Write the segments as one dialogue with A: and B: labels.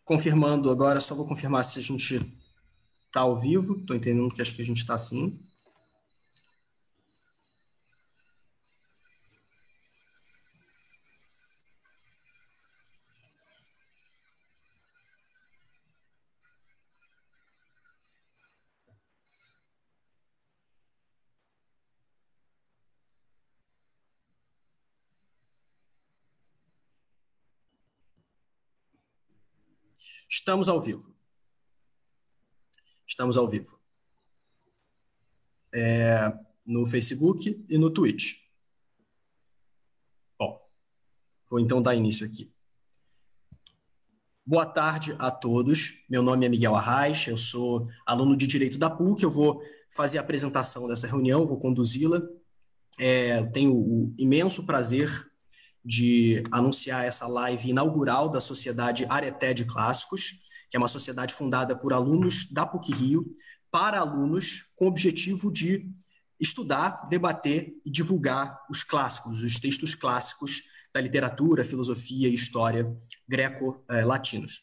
A: Confirmando agora, só vou confirmar se a gente está ao vivo. Estou entendendo que acho que a gente está sim. Estamos ao vivo. Estamos ao vivo. No Facebook e no Twitch. Bom, vou então dar início aqui. Boa tarde a todos. Meu nome é Miguel Arraes, eu sou aluno de Direito da PUC. Eu vou fazer a apresentação dessa reunião, vou conduzi-la. Eu tenho o imenso prazer de anunciar essa live inaugural da Sociedade Areté de Clássicos, que é uma sociedade fundada por alunos da PUC-Rio, para alunos, com o objetivo de estudar, debater e divulgar os clássicos, os textos clássicos da literatura, filosofia e história greco-latinos.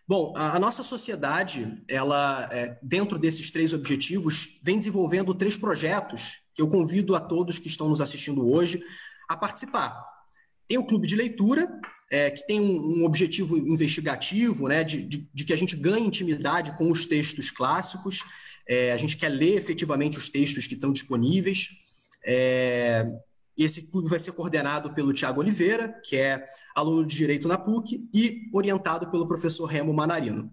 A: Bom, a nossa sociedade, ela, dentro desses três objetivos, vem desenvolvendo três projetos que eu convido a todos que estão nos assistindo hoje a participar. Tem o Clube de Leitura, que tem um objetivo investigativo, né, de que a gente ganhe intimidade com os textos clássicos. A gente quer ler efetivamente os textos que estão disponíveis. Esse clube vai ser coordenado pelo Tiago Oliveira, que é aluno de Direito na PUC, e orientado pelo professor Remo Manarino,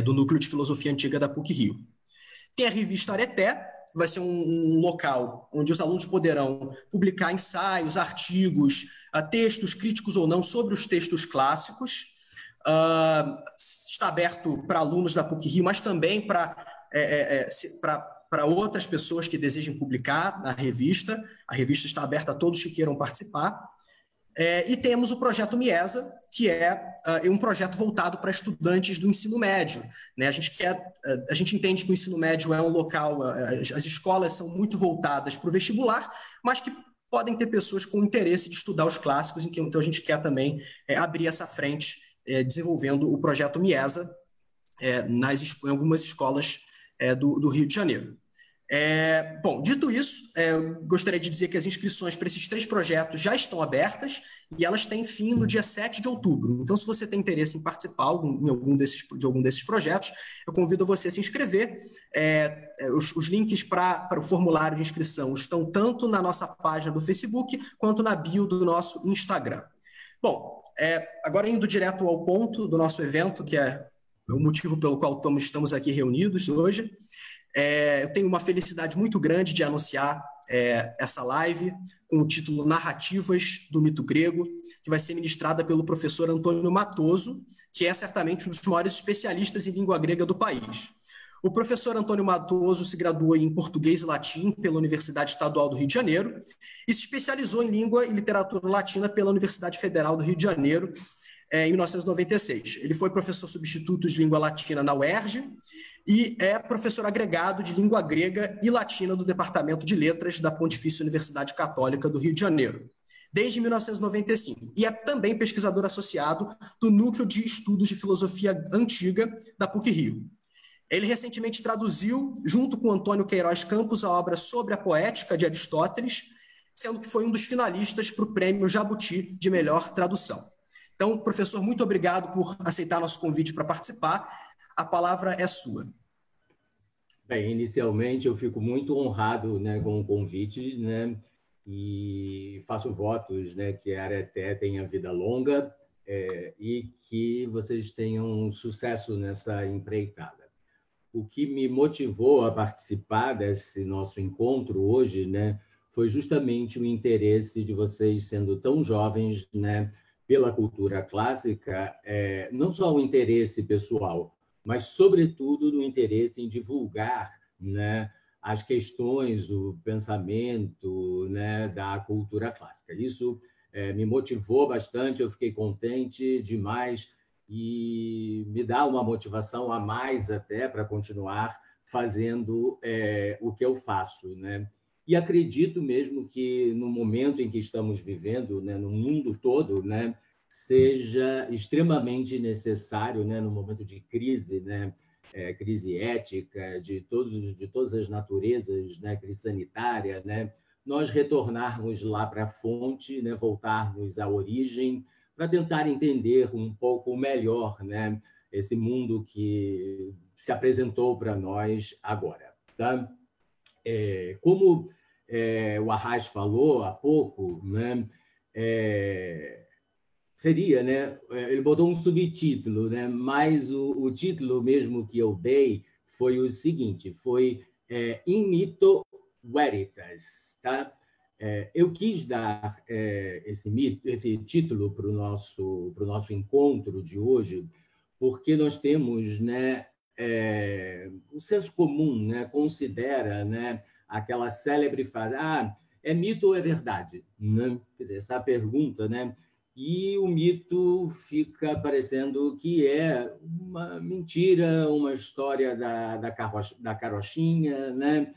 A: do Núcleo de Filosofia Antiga da PUC-Rio. Tem a revista Areté, vai ser um local onde os alunos poderão publicar ensaios, artigos, textos críticos ou não sobre os textos clássicos. Está aberto para alunos da PUC-Rio, mas também para outras pessoas que desejem publicar na revista. A revista está aberta a todos que queiram participar. E temos o projeto Miesa, que é um projeto voltado para estudantes do ensino médio, né? A gente entende que o ensino médio é um local, as escolas são muito voltadas para o vestibular, mas que podem ter pessoas com interesse de estudar os clássicos, então a gente quer também abrir essa frente, desenvolvendo o projeto Miesa em algumas escolas do Rio de Janeiro. Bom, dito isso, gostaria de dizer que as inscrições para esses três projetos já estão abertas e elas têm fim no dia 7 de outubro. Então, se você tem interesse em participar de algum desses projetos, eu convido você a se inscrever. Os links para o formulário de inscrição estão tanto na nossa página do Facebook quanto na bio do nosso Instagram. Bom, agora indo direto ao ponto do nosso evento, que é o motivo pelo qual estamos aqui reunidos hoje. Eu tenho uma felicidade muito grande de anunciar essa live com o título Narrativas do Mito Grego, que vai ser ministrada pelo professor Antônio Matoso, que é certamente um dos maiores especialistas em língua grega do país. O professor Antônio Matoso se graduou em português e latim pela Universidade Estadual do Rio de Janeiro e se especializou em língua e literatura latina pela Universidade Federal do Rio de Janeiro, em 1996. Ele foi professor substituto de língua latina na UERJ e é professor agregado de língua grega e latina do Departamento de Letras da Pontifícia Universidade Católica do Rio de Janeiro, desde 1995. E é também pesquisador associado do Núcleo de Estudos de Filosofia Antiga da PUC-Rio. Ele recentemente traduziu, junto com Antônio Queiroz Campos, a obra Sobre a Poética de Aristóteles, sendo que foi um dos finalistas para o Prêmio Jabuti de Melhor Tradução. Então, professor, muito obrigado por aceitar nosso convite para participar. A palavra é sua.
B: Bem, inicialmente eu fico muito honrado, né, com o convite, né, e faço votos, né, que a Areté tenha vida longa e que vocês tenham sucesso nessa empreitada. O que me motivou a participar desse nosso encontro hoje, né, foi justamente o interesse de vocês, sendo tão jovens, né, pela cultura clássica, não só o interesse pessoal, mas, sobretudo, no interesse em divulgar, né, as questões, o pensamento, né, da cultura clássica. Isso me motivou bastante, eu fiquei contente demais e me dá uma motivação a mais até para continuar fazendo o que eu faço, né? E acredito mesmo que no momento em que estamos vivendo, né, no mundo todo, né, seja extremamente necessário, né, no momento de crise, né, crise ética de todas as naturezas, né, crise sanitária, né, nós retornarmos lá para a fonte, né, voltarmos à origem, para tentar entender um pouco melhor, né, esse mundo que se apresentou para nós agora. Tá? Como o Arraes falou há pouco, né, seria, né, ele botou um subtítulo, né, mas o título mesmo que eu dei foi o seguinte, foi In Mito Veritas. Tá? Eu quis dar esse título para o nosso encontro de hoje, porque nós temos, né, o senso comum, né, considera, né, aquela célebre frase, é mito ou é verdade? Né? Quer dizer, essa pergunta, né? E o mito fica parecendo que é uma mentira, uma história da carochinha, né?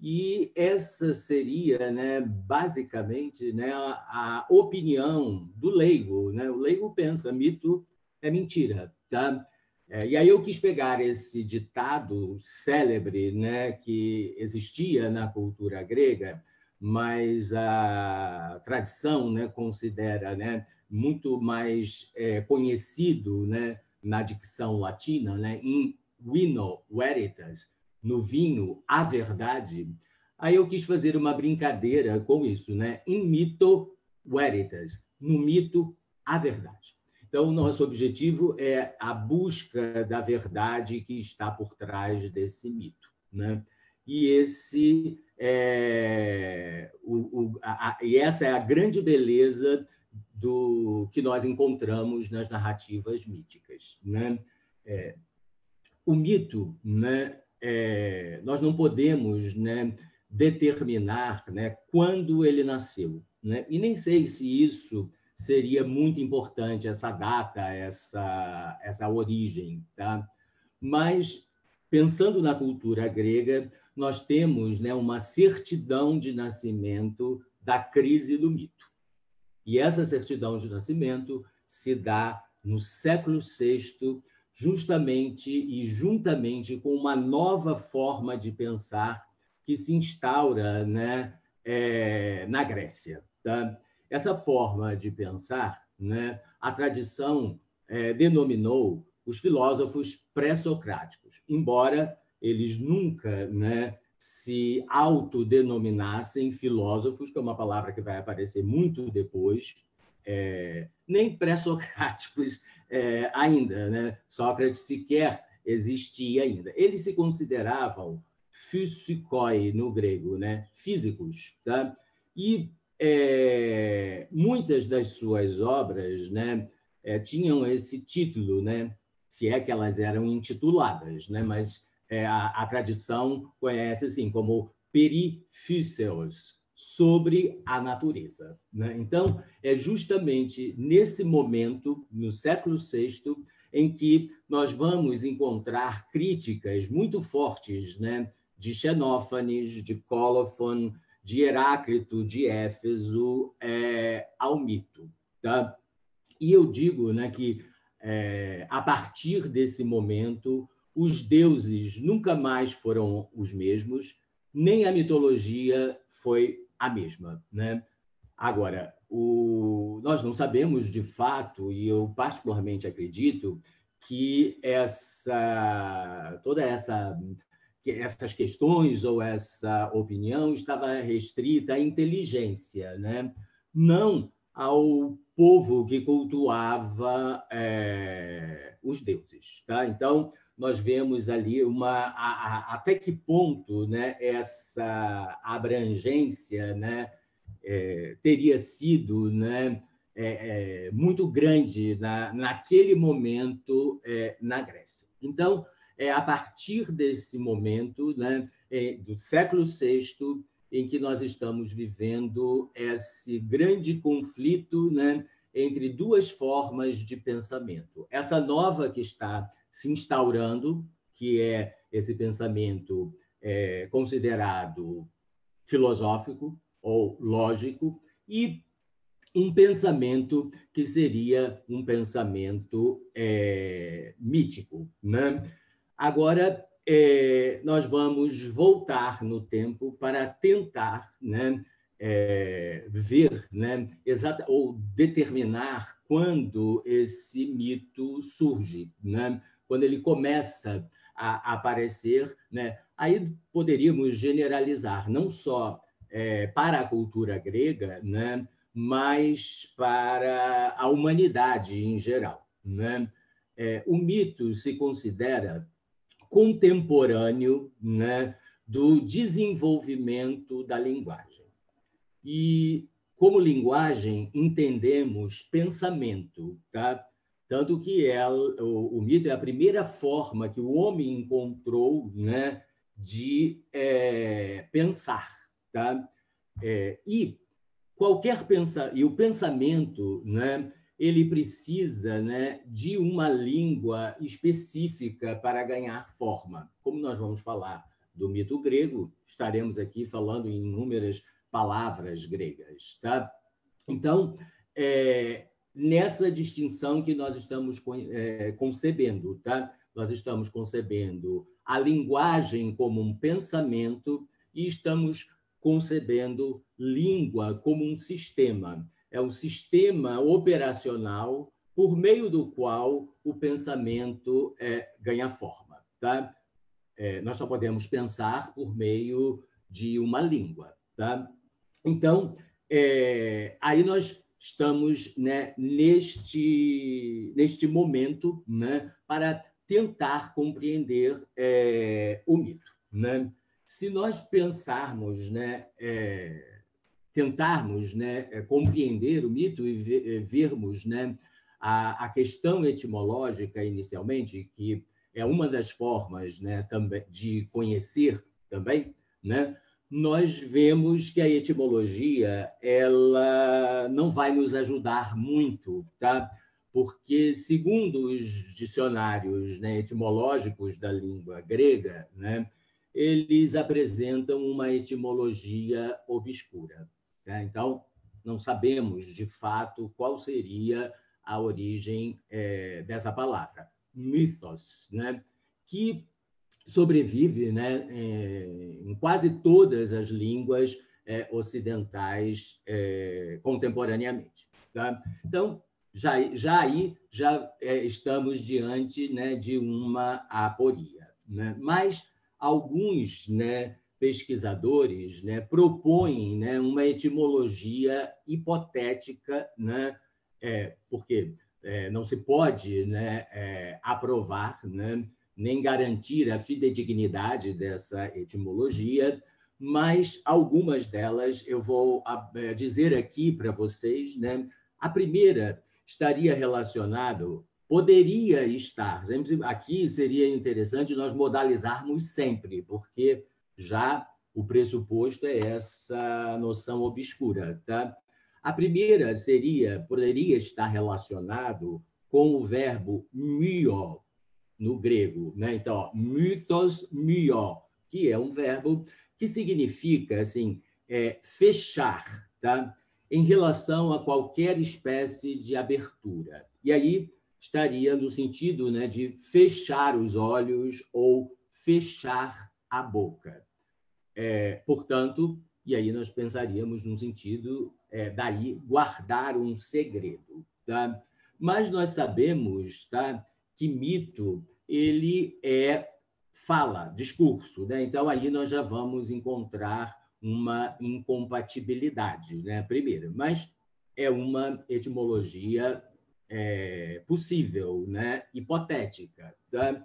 B: E essa seria, né, basicamente, né, a opinião do leigo, né? O leigo pensa, mito é mentira, tá? E aí eu quis pegar esse ditado célebre, né, que existia na cultura grega, mas a tradição, né, considera, né, muito mais conhecido, né, na dicção latina, né, in vino veritas, no vinho a verdade. Aí eu quis fazer uma brincadeira com isso, né, in mito veritas, no mito a verdade. Então, o nosso objetivo é a busca da verdade que está por trás desse mito, né? E e essa é a grande beleza do que nós encontramos nas narrativas míticas, né? O mito, né? Nós não podemos, né, determinar, né, quando ele nasceu, né? E nem sei se isso seria muito importante, essa data, essa origem, tá? Mas, pensando na cultura grega, nós temos, né, uma certidão de nascimento da crise do mito. E essa certidão de nascimento se dá no século VI, justamente e juntamente com uma nova forma de pensar que se instaura, né, na Grécia. Tá? Essa forma de pensar, né, a tradição denominou os filósofos pré-socráticos, embora eles nunca, né, se autodenominassem filósofos, que é uma palavra que vai aparecer muito depois, nem pré-socráticos ainda, né? Sócrates sequer existia ainda. Eles se consideravam physikoi no grego, né? Físicos, tá? E muitas das suas obras, né, tinham esse título, né? Se é que elas eram intituladas, né? Mas a tradição conhece assim como perifyseos, sobre a natureza. Né? Então, é justamente nesse momento, no século VI, em que nós vamos encontrar críticas muito fortes, né, de Xenófanes, de Cólofon, de Heráclito, de Éfeso, ao mito. Tá? E eu digo, né, que, a partir desse momento, os deuses nunca mais foram os mesmos, nem a mitologia foi a mesma. Né? Agora, nós não sabemos, de fato, e eu particularmente acredito, que essas questões ou essa opinião estava restrita à inteligência, né? Não ao povo que cultuava os deuses. Tá? Então, nós vemos ali até que ponto, né, essa abrangência, né, teria sido, né, muito grande naquele momento na Grécia. Então, a partir desse momento, né, do século VI, em que nós estamos vivendo esse grande conflito, né, entre duas formas de pensamento. Essa nova que está se instaurando, que é esse pensamento considerado filosófico ou lógico, e um pensamento que seria um pensamento mítico, né? Agora, nós vamos voltar no tempo para tentar, né, ver, né, ou determinar quando esse mito surge, né? Quando ele começa a aparecer, né? Aí poderíamos generalizar, não só para a cultura grega, né, mas para a humanidade em geral, né? O mito se considera contemporâneo, né, do desenvolvimento da linguagem. E, como linguagem, entendemos pensamento, tá? Tanto que o mito é a primeira forma que o homem encontrou, né, de pensar. Tá? E o pensamento, né, ele precisa, né, de uma língua específica para ganhar forma. Como nós vamos falar do mito grego, estaremos aqui falando em inúmeras palavras gregas. Tá? Então, nessa distinção que nós estamos concebendo. Tá? Nós estamos concebendo a linguagem como um pensamento e estamos concebendo língua como um sistema. É um sistema operacional por meio do qual o pensamento ganha forma. Tá? Nós só podemos pensar por meio de uma língua. Tá? Então, aí nós estamos, né, neste momento, né, para tentar compreender o mito. Né? Se nós pensarmos, né, tentarmos, né, compreender o mito e vermos, né, a questão etimológica inicialmente, que é uma das formas, né, também de conhecer também, né, nós vemos que a etimologia ela não vai nos ajudar muito, tá? Porque, segundo os dicionários, né, etimológicos da língua grega, né, eles apresentam uma etimologia obscura. Tá? Então, não sabemos, de fato, qual seria a origem dessa palavra, mythos, né? Que sobrevive, né, em quase todas as línguas ocidentais contemporaneamente. Tá? Então, já estamos diante, né, de uma aporia. Né? Mas alguns, né, pesquisadores, né, propõem, né, uma etimologia hipotética, né, porque não se pode, né, aprovar, né, nem garantir a fidedignidade dessa etimologia, mas algumas delas eu vou dizer aqui para vocês. Né? A primeira estaria relacionado, poderia estar, aqui seria interessante nós modalizarmos sempre, porque já o pressuposto é essa noção obscura. Tá? A primeira poderia estar relacionado com o verbo myo, no grego. Né? Então, ó, mythos, myo, que é um verbo que significa assim, fechar, tá? Em relação a qualquer espécie de abertura. E aí estaria no sentido, né, de fechar os olhos ou fechar a boca. Portanto, e aí nós pensaríamos num sentido, daí, guardar um segredo. Tá? Mas nós sabemos, tá, que mito ele fala, discurso. Né? Então, aí nós já vamos encontrar uma incompatibilidade, né? Primeiro, mas é uma etimologia possível, né? Hipotética. Tá?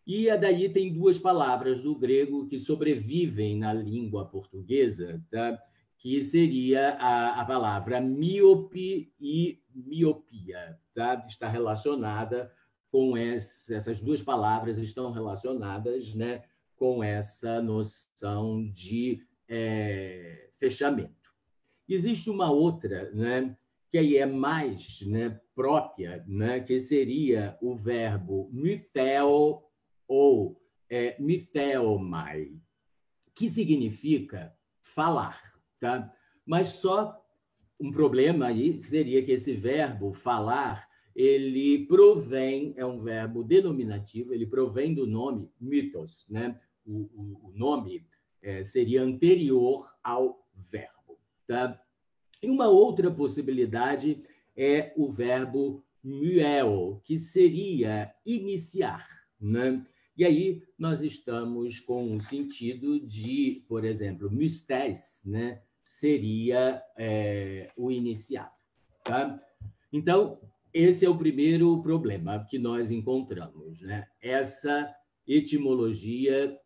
B: E daí tem duas palavras do grego que sobrevivem na língua portuguesa, tá? Que seria a palavra míope e miopia. Tá? Está relacionada com essas duas palavras, estão relacionadas, né, com essa noção de fechamento. Existe uma outra, né, que aí é mais, né, própria, né, que seria o verbo mytheo ou mytheomai, que significa falar, tá? Mas só um problema aí seria que esse verbo falar, ele provém, é um verbo denominativo, ele provém do nome mythos, né? O nome seria anterior ao verbo, tá? E uma outra possibilidade é o verbo mueo, que seria iniciar, né? E aí nós estamos com o sentido de, por exemplo, mystes, né? Seria o iniciado, tá? Então, esse é o primeiro problema que nós encontramos, né? Essa etimologia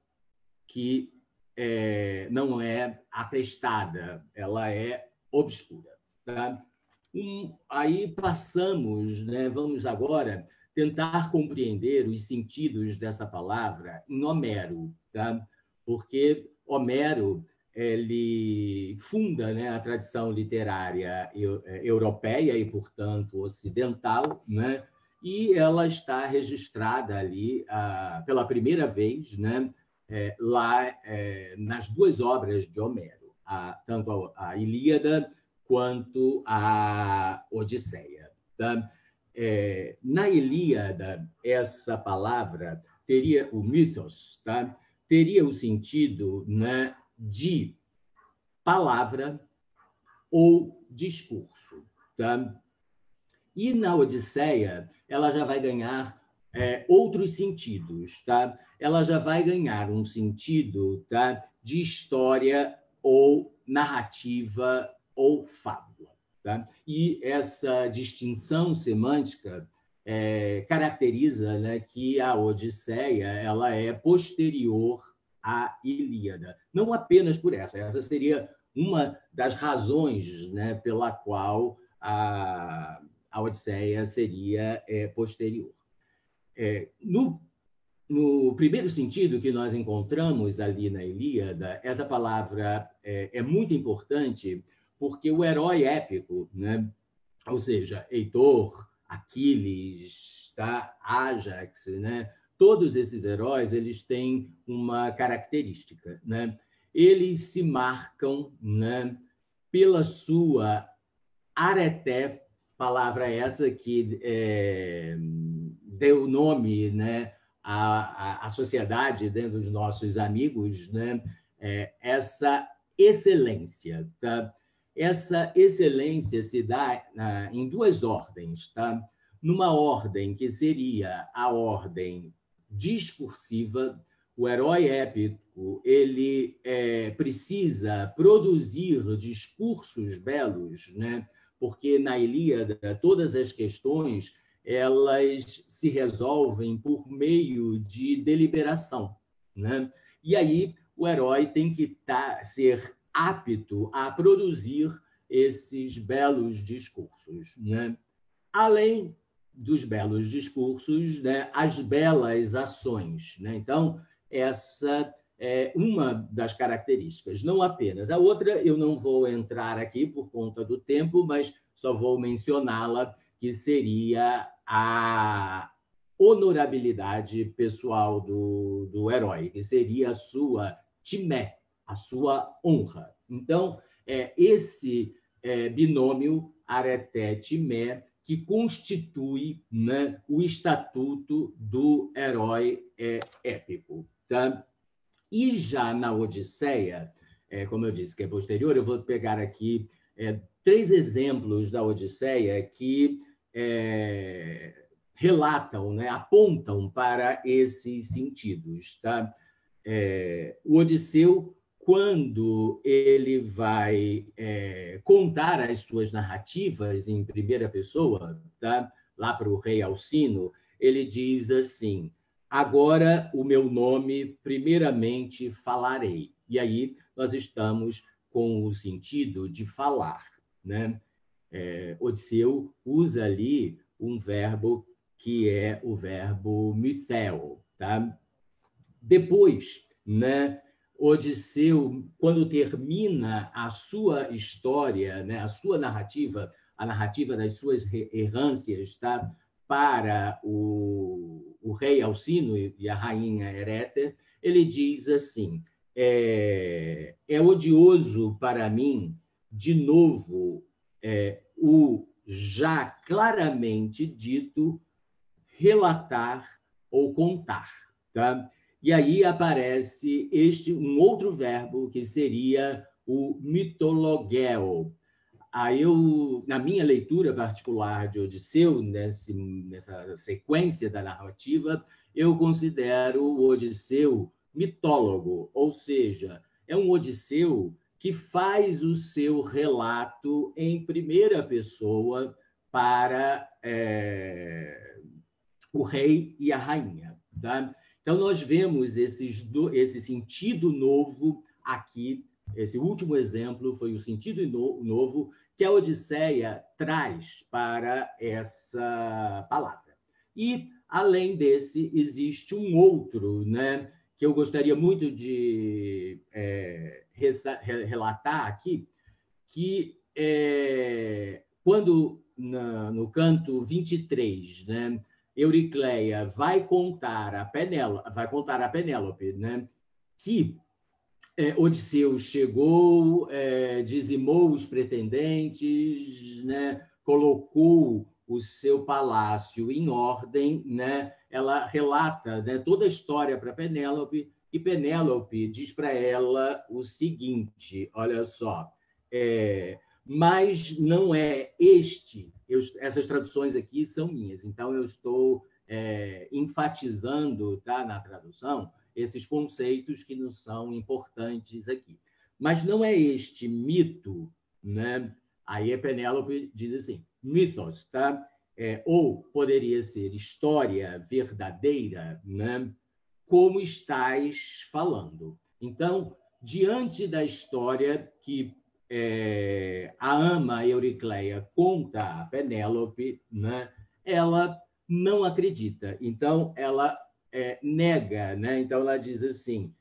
B: que não é atestada, ela é obscura, tá? Aí passamos, né? Vamos agora tentar compreender os sentidos dessa palavra em Homero, tá? Porque Homero ele funda, né, a tradição literária europeia e, portanto, ocidental, né? E ela está registrada ali pela primeira vez, né? Lá nas duas obras de Homero, tanto a Ilíada quanto a Odisseia. Tá? Na Ilíada, essa palavra teria o mythos, tá? Teria o sentido, né, de palavra ou discurso. Tá? E na Odisseia, ela já vai ganhar outros sentidos. Tá? Ela já vai ganhar um sentido, tá, de história ou narrativa ou fábula. Tá? E essa distinção semântica caracteriza, né, que a Odisseia ela é posterior à Ilíada. Não apenas por essa seria uma das razões, né, pela qual a Odisseia seria posterior. No primeiro sentido que nós encontramos ali na Ilíada, essa palavra é muito importante porque o herói épico, né? Ou seja, Heitor, Aquiles, tá? Ájax, né? Todos esses heróis eles têm uma característica, né? Eles se marcam, né, pela sua areté, palavra essa que deu nome, né, à sociedade dentro dos nossos amigos, né? Essa excelência, tá? Essa excelência se dá em duas ordens, tá? Numa ordem que seria a ordem discursiva, o herói épico ele precisa produzir discursos belos, né? Porque na Ilíada todas as questões elas se resolvem por meio de deliberação, né? E aí o herói tem que ser apto a produzir esses belos discursos, né? Além dos belos discursos, né, as belas ações, né? Então, essa é uma das características, não apenas. A outra, eu não vou entrar aqui por conta do tempo, mas só vou mencioná-la, que seria a honorabilidade pessoal do herói, que seria a sua timé, a sua honra. Então, esse binômio areté-timé que constitui, né, o estatuto do herói épico. Tá? E já na Odisseia, como eu disse que é posterior, eu vou pegar aqui 3 exemplos da Odisseia que relatam, né, apontam para esses sentidos. Tá? O Odisseu, quando ele vai contar as suas narrativas em primeira pessoa, tá? Lá para o rei Alcino, ele diz assim: agora o meu nome primeiramente falarei. E aí nós estamos com o sentido de falar, né? Odisseu usa ali um verbo que é o verbo mitheo, tá? Depois, né, Odisseu, quando termina a sua história, né, a sua narrativa, a narrativa das suas errâncias, tá, para o rei Alcino e a rainha Eréter, ele diz assim: é odioso para mim, de novo, o já claramente dito relatar ou contar, tá? E aí aparece um outro verbo que seria o mitologeo. Aí na minha leitura particular de Odisseu, nessa sequência da narrativa, eu considero o Odisseu mitólogo, ou seja, é um Odisseu que faz o seu relato em primeira pessoa para o rei e a rainha. Tá? Então, nós vemos esse sentido novo aqui. Esse último exemplo foi o sentido novo que a Odisseia traz para essa palavra. E, além desse, existe um outro, né, que eu gostaria muito de relatar aqui, que quando, no canto 23, né, Euricleia vai contar a Penélope, né, que Odisseu chegou, dizimou os pretendentes, né, colocou o seu palácio em ordem, né, ela relata, né, toda a história para Penélope, e Penélope diz para ela o seguinte, olha só, mas não é essas traduções aqui são minhas, então eu estou enfatizando, tá, na tradução, esses conceitos que nos são importantes aqui. Mas não é este mito, né? Aí a Penélope diz assim, mythos, tá? Ou poderia ser história verdadeira, né? Como estás falando. Então, diante da história que a ama Euricleia conta a Penélope, né? Ela não acredita. Então, ela nega, né? Então ela diz assim,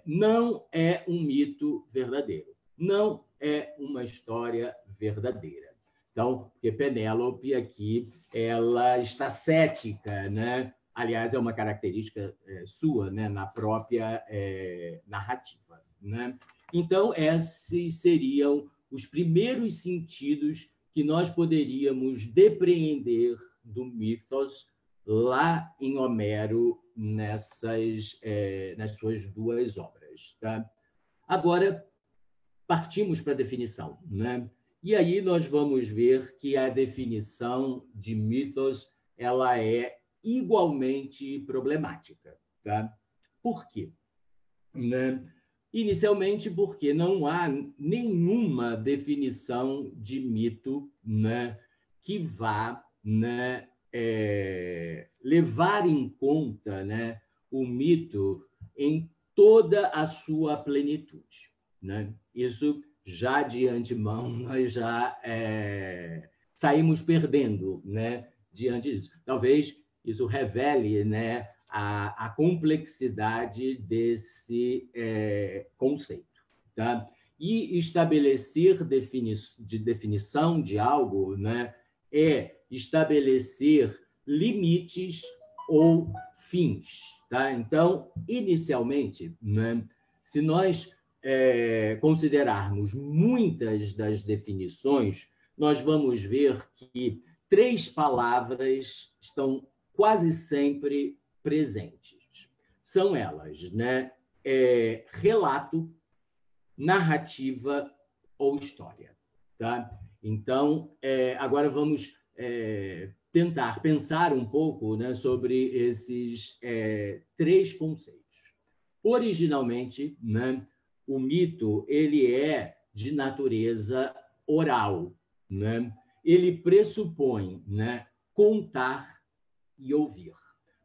B: não é um mito verdadeiro, não é uma história verdadeira. Então, porque Penélope aqui ela está cética, né? Aliás, é uma característica sua, né? Na própria narrativa, né? Então, esses seriam os primeiros sentidos que nós poderíamos depreender do mitos lá em Homero, nas suas duas obras. Tá? Agora, partimos para a definição. Né? E aí nós vamos ver que a definição de mitos ela é igualmente problemática. Tá? Por quê? Né? Inicialmente, porque não há nenhuma definição de mito, né, que vá, né, levar em conta, né, o mito em toda a sua plenitude. Né? Isso já de antemão nós já saímos perdendo, né, diante disso. Talvez isso revele, né, a complexidade desse conceito. Tá? E estabelecer definição de algo, né, é estabelecer limites ou fins. Tá? Então, inicialmente, né, se nós considerarmos muitas das definições, nós vamos ver que 3 palavras estão quase sempre presentes. São elas, né? Relato, narrativa ou história. Tá? Então, agora vamos tentar pensar um pouco, né, sobre esses 3 conceitos. Originalmente, né, o mito ele é de natureza oral. Né? Ele pressupõe, né, contar e ouvir.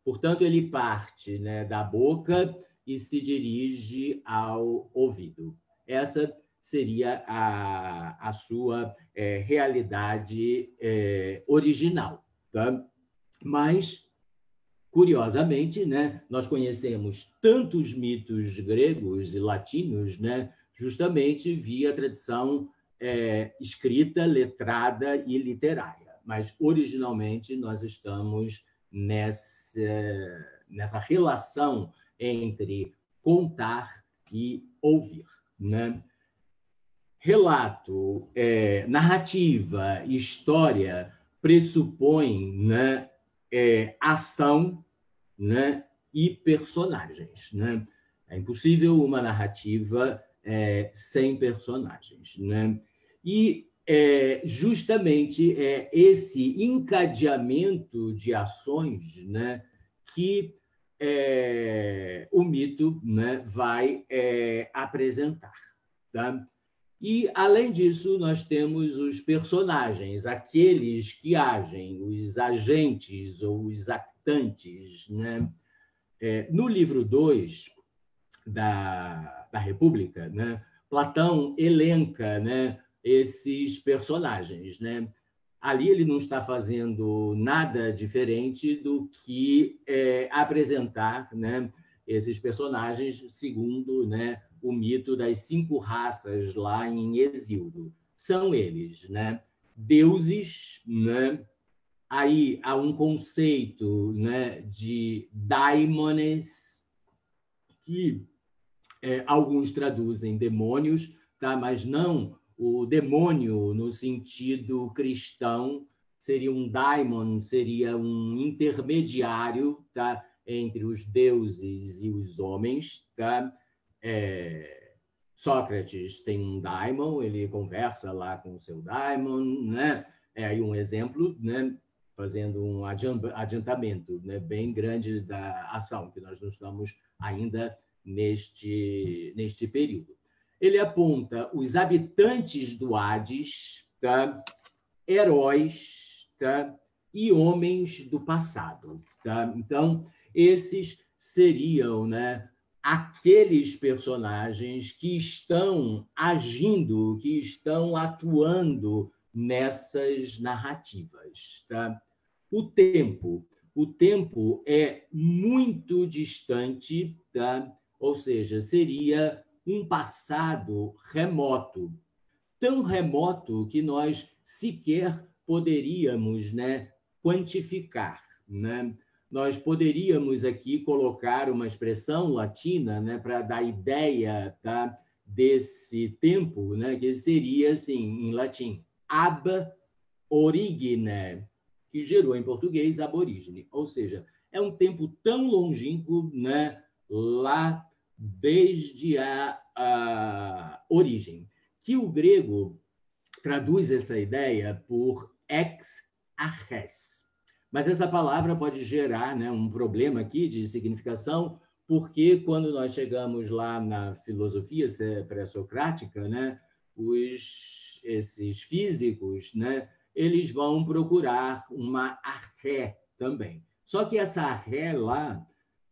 B: Portanto, ele parte, né, da boca e se dirige ao ouvido. Essa seria a sua realidade original. Tá? Mas, curiosamente, né, nós conhecemos tantos mitos gregos e latinos, né, justamente via tradição escrita, letrada e literária. Mas, originalmente, nós estamos nessa relação entre contar e ouvir. Né? relato, narrativa, história pressupõem, né, ação, né, e personagens, né? É impossível uma narrativa sem personagens, né? E justamente esse encadeamento de ações, né, que o mito, né, vai apresentar, tá? E, além disso, nós temos os personagens, aqueles que agem, os agentes ou os actantes, né? No livro 2 da República, né, Platão elenca, né, esses personagens, né? Ali ele não está fazendo nada diferente do que apresentar, né, esses personagens segundo, né, o mito das 5 raças lá em Hesíodo. São eles, né, deuses, né? Aí há um conceito, né, de daimones, que alguns traduzem demônios, tá? Mas não o demônio no sentido cristão, seria um daimon, seria um intermediário, tá? Entre os deuses e os homens, tá? Sócrates tem um daimon, ele conversa lá com o seu daimon, né? Aí um exemplo, né? Fazendo um adiantamento, né? Bem grande da ação, que nós não estamos ainda neste período. Ele aponta os habitantes do Hades, tá? Heróis, tá? E homens do passado. Tá? Então, esses seriam, né, aqueles personagens que estão agindo, que estão atuando nessas narrativas. Tá? O tempo é muito distante, tá? Ou seja, seria um passado remoto, tão remoto que nós sequer poderíamos, né, quantificar, né? Nós poderíamos aqui colocar uma expressão latina, né, para dar ideia, tá, desse tempo, né, que seria assim em latim, ab origine, que gerou em português aborígene, ou seja, é um tempo tão longínquo, né, lá desde a origem, que o grego traduz essa ideia por ex arches. Mas essa palavra pode gerar, né, um problema aqui de significação, porque quando nós chegamos lá na filosofia pré-socrática, né, esses físicos, né, eles vão procurar uma arché também. Só que essa arché lá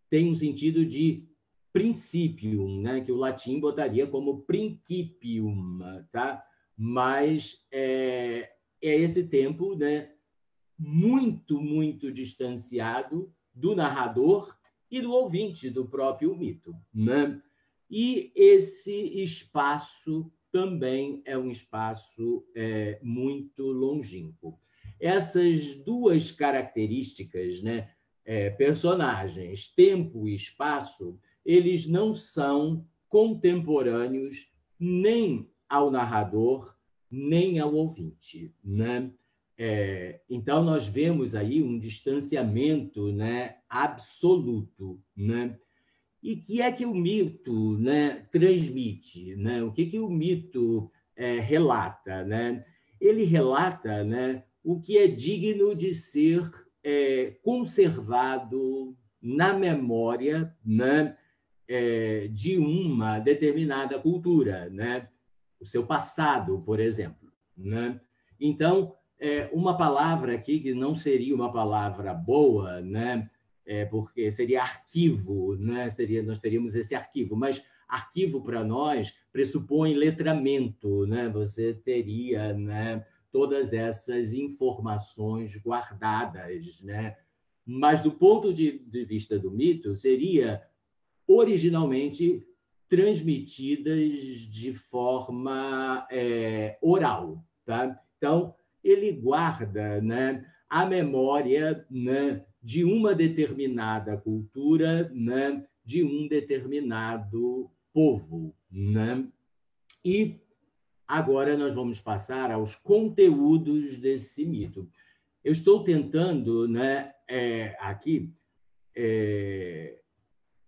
B: tem um sentido de principium, né, que o latim botaria como principium, tá? Mas esse tempo, né, muito, muito distanciado do narrador e do ouvinte do próprio mito, né? E esse espaço também é um espaço muito longínquo. Essas duas características, né, personagens, tempo e espaço, eles não são contemporâneos nem ao narrador, nem ao ouvinte, né? Então, nós vemos aí um distanciamento, né, absoluto, né? E o que é que o mito, né, transmite? Né? O que o mito relata? Né? Ele relata, né, o que é digno de ser conservado na memória, né, de uma determinada cultura, né? O seu passado, por exemplo. Né? Então, uma palavra aqui que não seria uma palavra boa, né? Porque seria arquivo, né? Nós teríamos esse arquivo, mas arquivo para nós pressupõe letramento, né? Você teria, né, todas essas informações guardadas, né? Mas do ponto de vista do mito, seria originalmente transmitidas de forma oral, tá? Então, ele guarda, né, a memória, né, de uma determinada cultura, né, de um determinado povo, né? E agora nós vamos passar aos conteúdos desse mito. Eu estou tentando, né, aqui,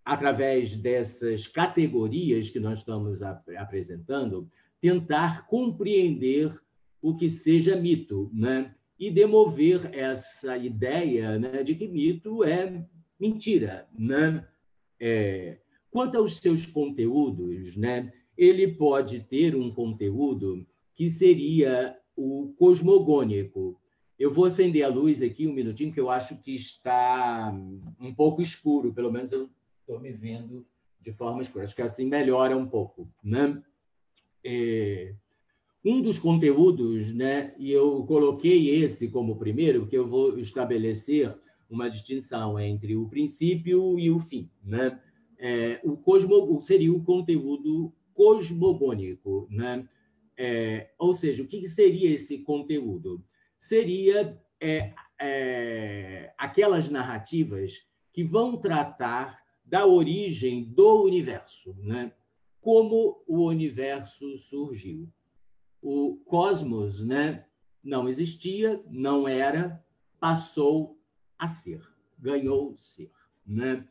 B: através dessas categorias que nós estamos apresentando, tentar compreender o que seja mito, né? E demover essa ideia, né, de que mito é mentira, né? Quanto aos seus conteúdos, né, ele pode ter um conteúdo que seria o cosmogônico. Eu vou acender a luz aqui um minutinho, que eu acho que está um pouco escuro, pelo menos eu estou me vendo de forma escura. Acho que assim melhora um pouco, né? Um dos conteúdos, né, e eu coloquei esse como primeiro, porque eu vou estabelecer uma distinção entre o princípio e o fim, né? Seria o conteúdo cosmogônico, né? Ou seja, o que seria esse conteúdo? Seria aquelas narrativas que vão tratar da origem do universo, né? Como o universo surgiu. O cosmos, né, não existia, não era, passou a ser, ganhou ser, né?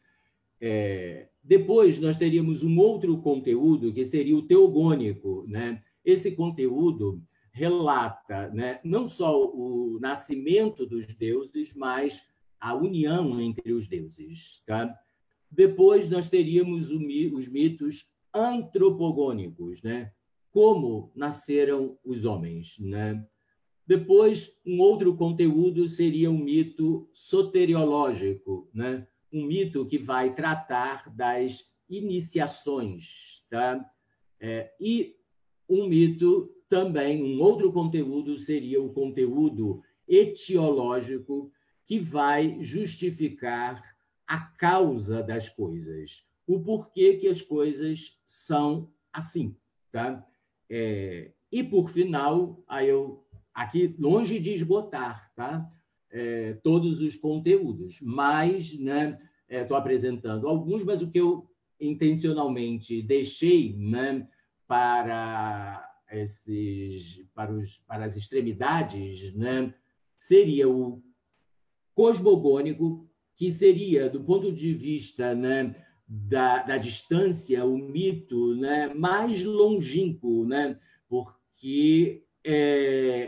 B: Depois nós teríamos um outro conteúdo que seria o teogônico, né? Esse conteúdo relata, né, não só o nascimento dos deuses, mas a união entre os deuses, tá? Depois nós teríamos os mitos antropogônicos, né? Como nasceram os homens, né? Depois, um outro conteúdo seria um mito soteriológico, né? Um mito que vai tratar das iniciações, tá? E um mito também, um outro conteúdo seria o conteúdo etiológico, que vai justificar a causa das coisas, o porquê que as coisas são assim, tá? E por final, aqui longe de esgotar, tá? Todos os conteúdos, mas, né, estou apresentando alguns, mas o que eu intencionalmente deixei, né, para as extremidades, né, seria o cosmogônico, que seria, do ponto de vista, né, da distância, o mito, né, mais longínquo, né, porque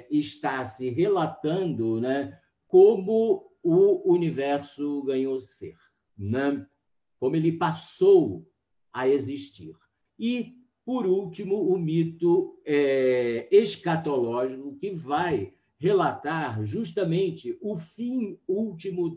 B: está se relatando, né, como o universo ganhou ser, né, como ele passou a existir. E, por último, o mito escatológico, que vai relatar justamente o fim último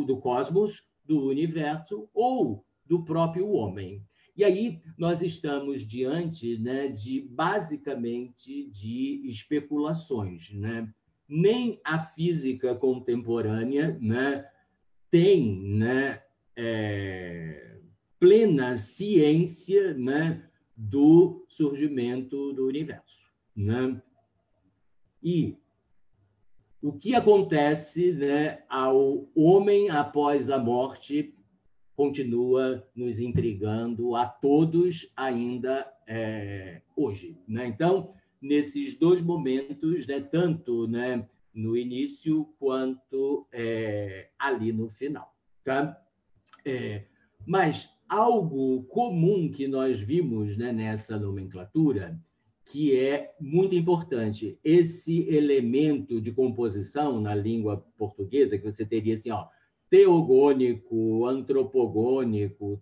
B: do cosmos, do universo, ou do próprio homem. E aí nós estamos diante, né, basicamente de especulações, né? Nem a física contemporânea, né, tem, né, plena ciência, né, do surgimento do universo, né? E o que acontece, né, ao homem após a morte continua nos intrigando a todos ainda hoje, né? Então, nesses dois momentos, né, tanto, né, no início quanto ali no final, tá? Mas algo comum que nós vimos, né, nessa nomenclatura, que é muito importante, esse elemento de composição na língua portuguesa, que você teria assim, ó, teogônico, antropogônico,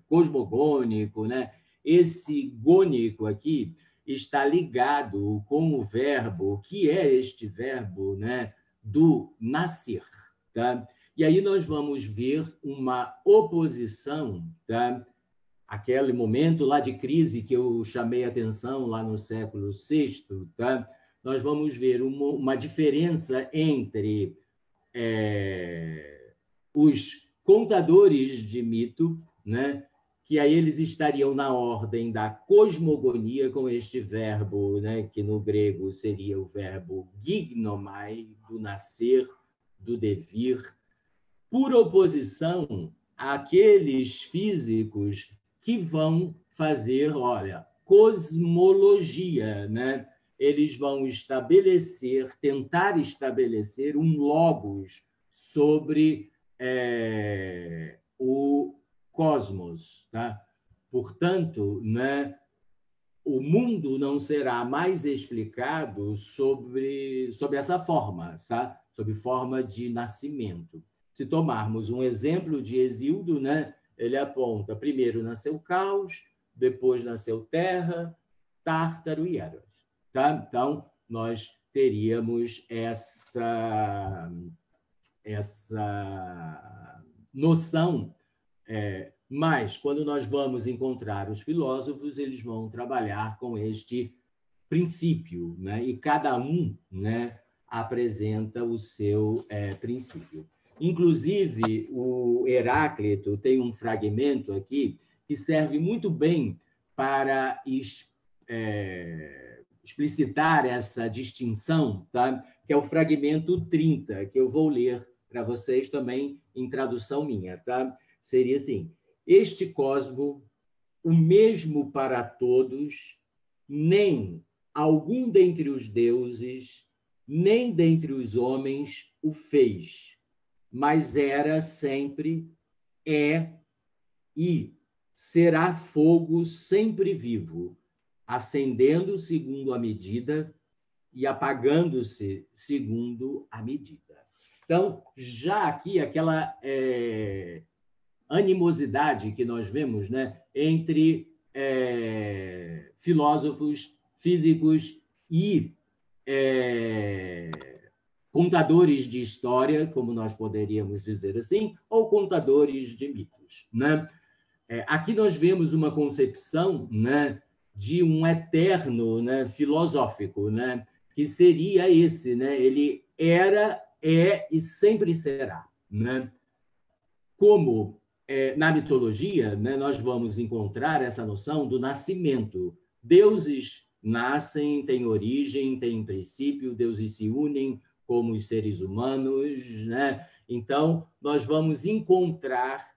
B: cosmogônico, né? Esse gônico aqui está ligado com o verbo, que é este verbo, né, do nascer, tá? E aí nós vamos ver uma oposição, tá? Aquele momento lá de crise que eu chamei a atenção lá no século VI, tá? Nós vamos ver uma diferença entre os contadores de mito, né? Que aí eles estariam na ordem da cosmogonia, com este verbo, né? Que no grego seria o verbo gignomai, do nascer, do devir, por oposição àqueles físicos que vão fazer, olha, cosmologia, né? Eles vão tentar estabelecer um logos sobre o cosmos, tá? Portanto, né, o mundo não será mais explicado sobre essa forma, tá? Sob forma de nascimento. Se tomarmos um exemplo de Hesíodo, né, ele aponta: primeiro nasceu Caos, depois nasceu Terra, Tártaro e Eros. Tá? Então, nós teríamos essa noção, mas quando nós vamos encontrar os filósofos, eles vão trabalhar com este princípio, né? E cada um, né, apresenta o seu princípio. Inclusive, o Heráclito tem um fragmento aqui que serve muito bem para explicitar essa distinção, tá? Que é o fragmento 30, que eu vou ler para vocês também em tradução minha. Tá? Seria assim: este cosmo, o mesmo para todos, nem algum dentre os deuses, nem dentre os homens o fez, mas era sempre, é e será fogo sempre vivo, acendendo segundo a medida e apagando-se segundo a medida. Então, já aqui, aquela animosidade que nós vemos, né, entre filósofos, físicos e contadores de história, como nós poderíamos dizer assim, ou contadores de mitos, né? Aqui nós vemos uma concepção, né, de um eterno, né, filosófico, né, que seria esse, né? Ele era, é e sempre será, né? Como na mitologia, né, nós vamos encontrar essa noção do nascimento. Deuses nascem, têm origem, têm princípio, deuses se unem como os seres humanos, né? Então, nós vamos encontrar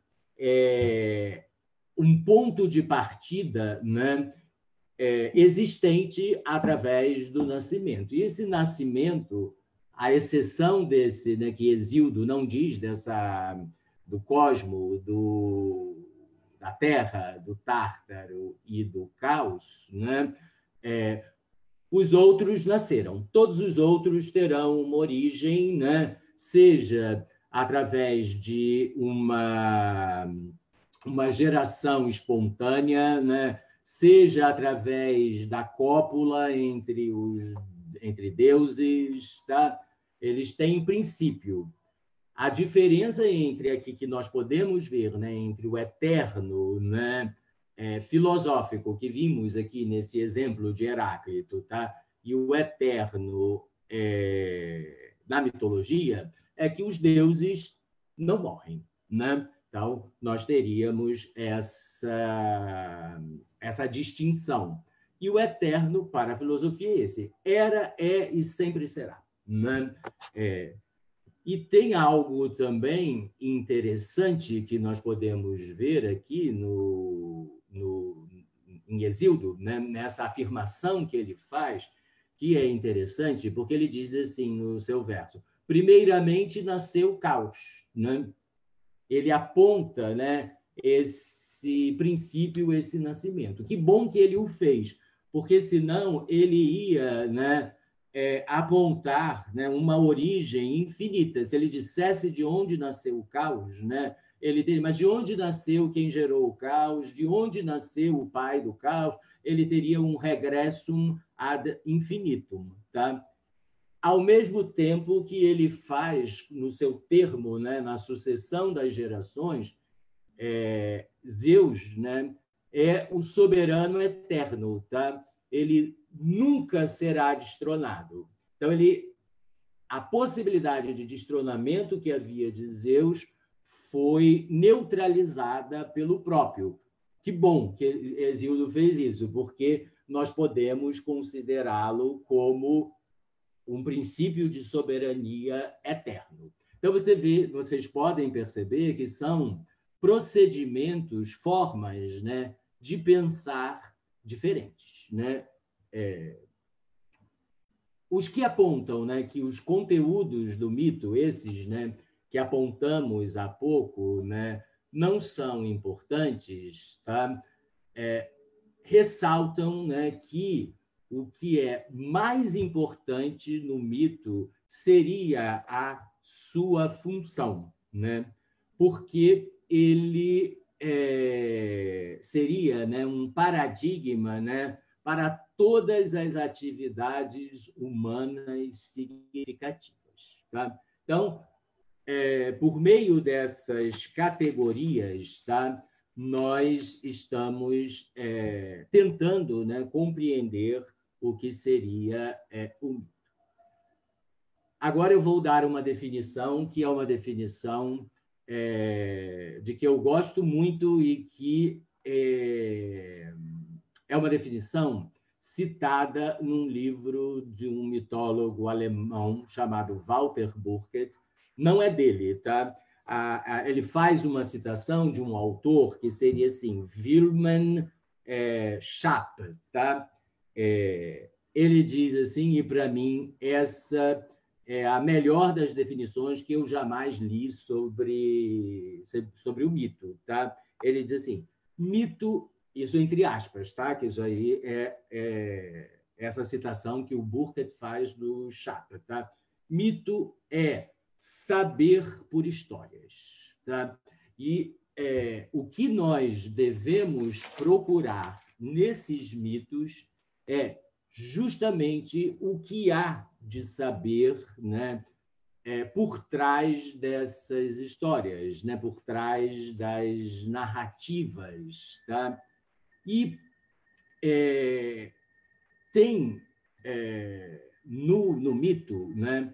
B: um ponto de partida, né, existente através do nascimento. E esse nascimento, à exceção desse, né, que Hesíodo não diz, do cosmo, da Terra, do Tártaro e do Caos, né, os outros nasceram. Todos os outros terão uma origem, né, seja através de uma geração espontânea, né, seja através da cópula entre deuses, tá? Eles têm princípio. A diferença entre aqui que nós podemos ver, né, entre o eterno, né, filosófico que vimos aqui nesse exemplo de Heráclito, tá, e o eterno na mitologia, é que os deuses não morrem, né? Então, nós teríamos essa distinção. E o eterno, para a filosofia, é esse: era, é e sempre será, né? E tem algo também interessante que nós podemos ver aqui em Hesíodo, né? Nessa afirmação que ele faz, que é interessante, porque ele diz assim no seu verso: primeiramente nasceu Caos, né? Ele aponta, né, esse princípio, esse nascimento. Que bom que ele o fez, porque senão ele ia, né, apontar, né, uma origem infinita. Se ele dissesse de onde nasceu o caos, né, ele teria, mas de onde nasceu quem gerou o caos? De onde nasceu o pai do caos? Ele teria um regressum ad infinitum, tá? Ao mesmo tempo que ele faz, no seu termo, né, na sucessão das gerações, Zeus, né, é o soberano eterno, tá? Ele nunca será destronado. Então, a possibilidade de destronamento que havia de Zeus foi neutralizada pelo próprio. Que bom que Hesíodo fez isso, porque nós podemos considerá-lo como um princípio de soberania eterno. Então, vocês podem perceber que são procedimentos, formas, né, de pensar diferentes, né? Os que apontam, né, que os conteúdos do mito, esses, né, que apontamos há pouco, né, não são importantes, tá? Ressaltam, né, que o que é mais importante no mito seria a sua função, né? Porque ele seria, né, um paradigma, né, para todas as atividades humanas significativas. Tá? Então, por meio dessas categorias, tá, nós estamos tentando, né, compreender o que seria o mito. Agora eu vou dar uma definição, que é uma definição de que eu gosto muito e que é uma definição citada num livro de um mitólogo alemão chamado Walter Burkert. Não é dele, tá? Ele faz uma citação de um autor que seria assim, Wilhelm Schaap, tá? Ele diz assim, e para mim essa é a melhor das definições que eu jamais li sobre o mito, tá? Ele diz assim, mito, isso entre aspas, tá? Que isso aí é essa citação que o Burkert faz do Schaap, tá? Mito é saber por histórias, tá? E o que nós devemos procurar nesses mitos é justamente o que há de saber, né, por trás dessas histórias, né, por trás das narrativas, tá? E tem no mito, né,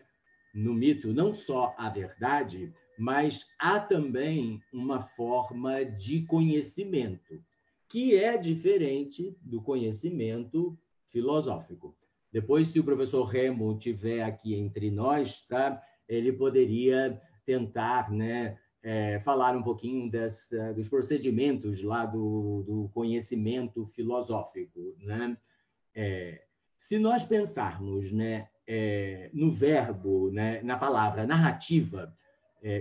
B: no mito não só a verdade, mas há também uma forma de conhecimento que é diferente do conhecimento filosófico. Depois, se o professor Remo estiver aqui entre nós, tá? Ele poderia tentar, né, falar um pouquinho dos procedimentos lá do conhecimento filosófico, né? Se nós pensarmos, né, no verbo, né, na palavra narrativa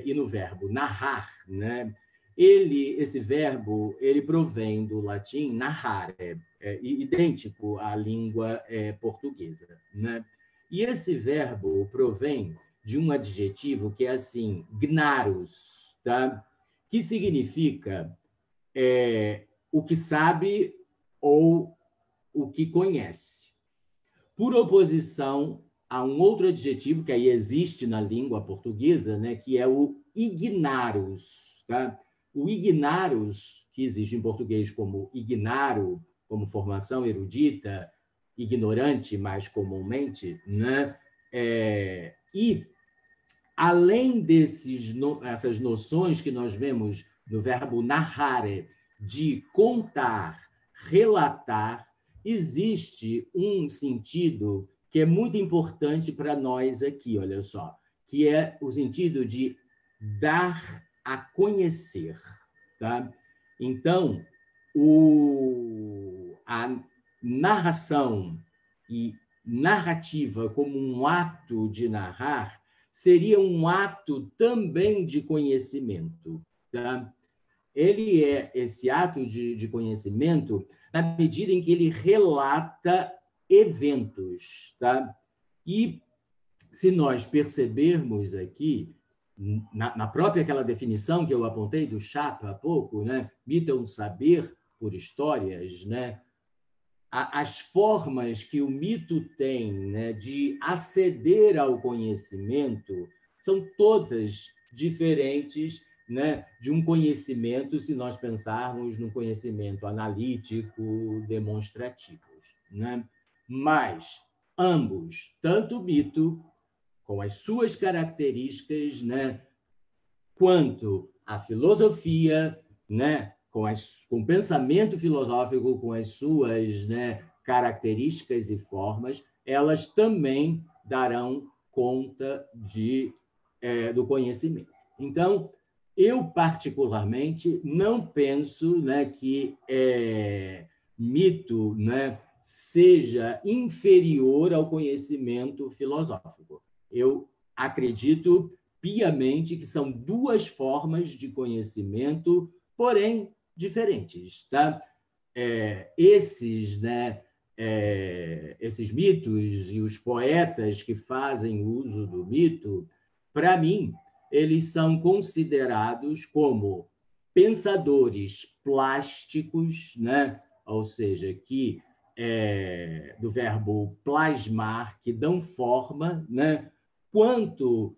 B: e no verbo narrar, né, esse verbo ele provém do latim narrare, idêntico à língua portuguesa, né? E esse verbo provém de um adjetivo que é assim, gnarus, tá? Que significa o que sabe ou o que conhece. Por oposição a um outro adjetivo que aí existe na língua portuguesa, né, que é o ignarus, tá? O ignarus, que existe em português como ignaro, como formação erudita, ignorante mais comumente, né? E além essas noções que nós vemos no verbo narrare, de contar, relatar, existe um sentido que é muito importante para nós aqui, olha só, que é o sentido de dar a conhecer, tá? Então, a narração e narrativa como um ato de narrar seria um ato também de conhecimento, tá? Ele é esse ato de conhecimento na medida em que ele relata eventos, tá? E se nós percebermos aqui, na própria aquela definição que eu apontei do Schaap há pouco, né? Mito é um saber por histórias, né? As formas que o mito tem, né, de aceder ao conhecimento são todas diferentes, né, de um conhecimento, se nós pensarmos no conhecimento analítico, demonstrativo, né? Mas ambos, tanto o mito, com as suas características, né, quanto a filosofia, né, com o pensamento filosófico, com as suas, né, características e formas, elas também darão conta do conhecimento. Então, eu, particularmente, não penso, né, que mito, né, seja inferior ao conhecimento filosófico. Eu acredito piamente que são duas formas de conhecimento, porém diferentes. Tá? Esses mitos e os poetas que fazem uso do mito, para mim, eles são considerados como pensadores plásticos, né? Ou seja, que do verbo plasmar, que dão forma, né? Quanto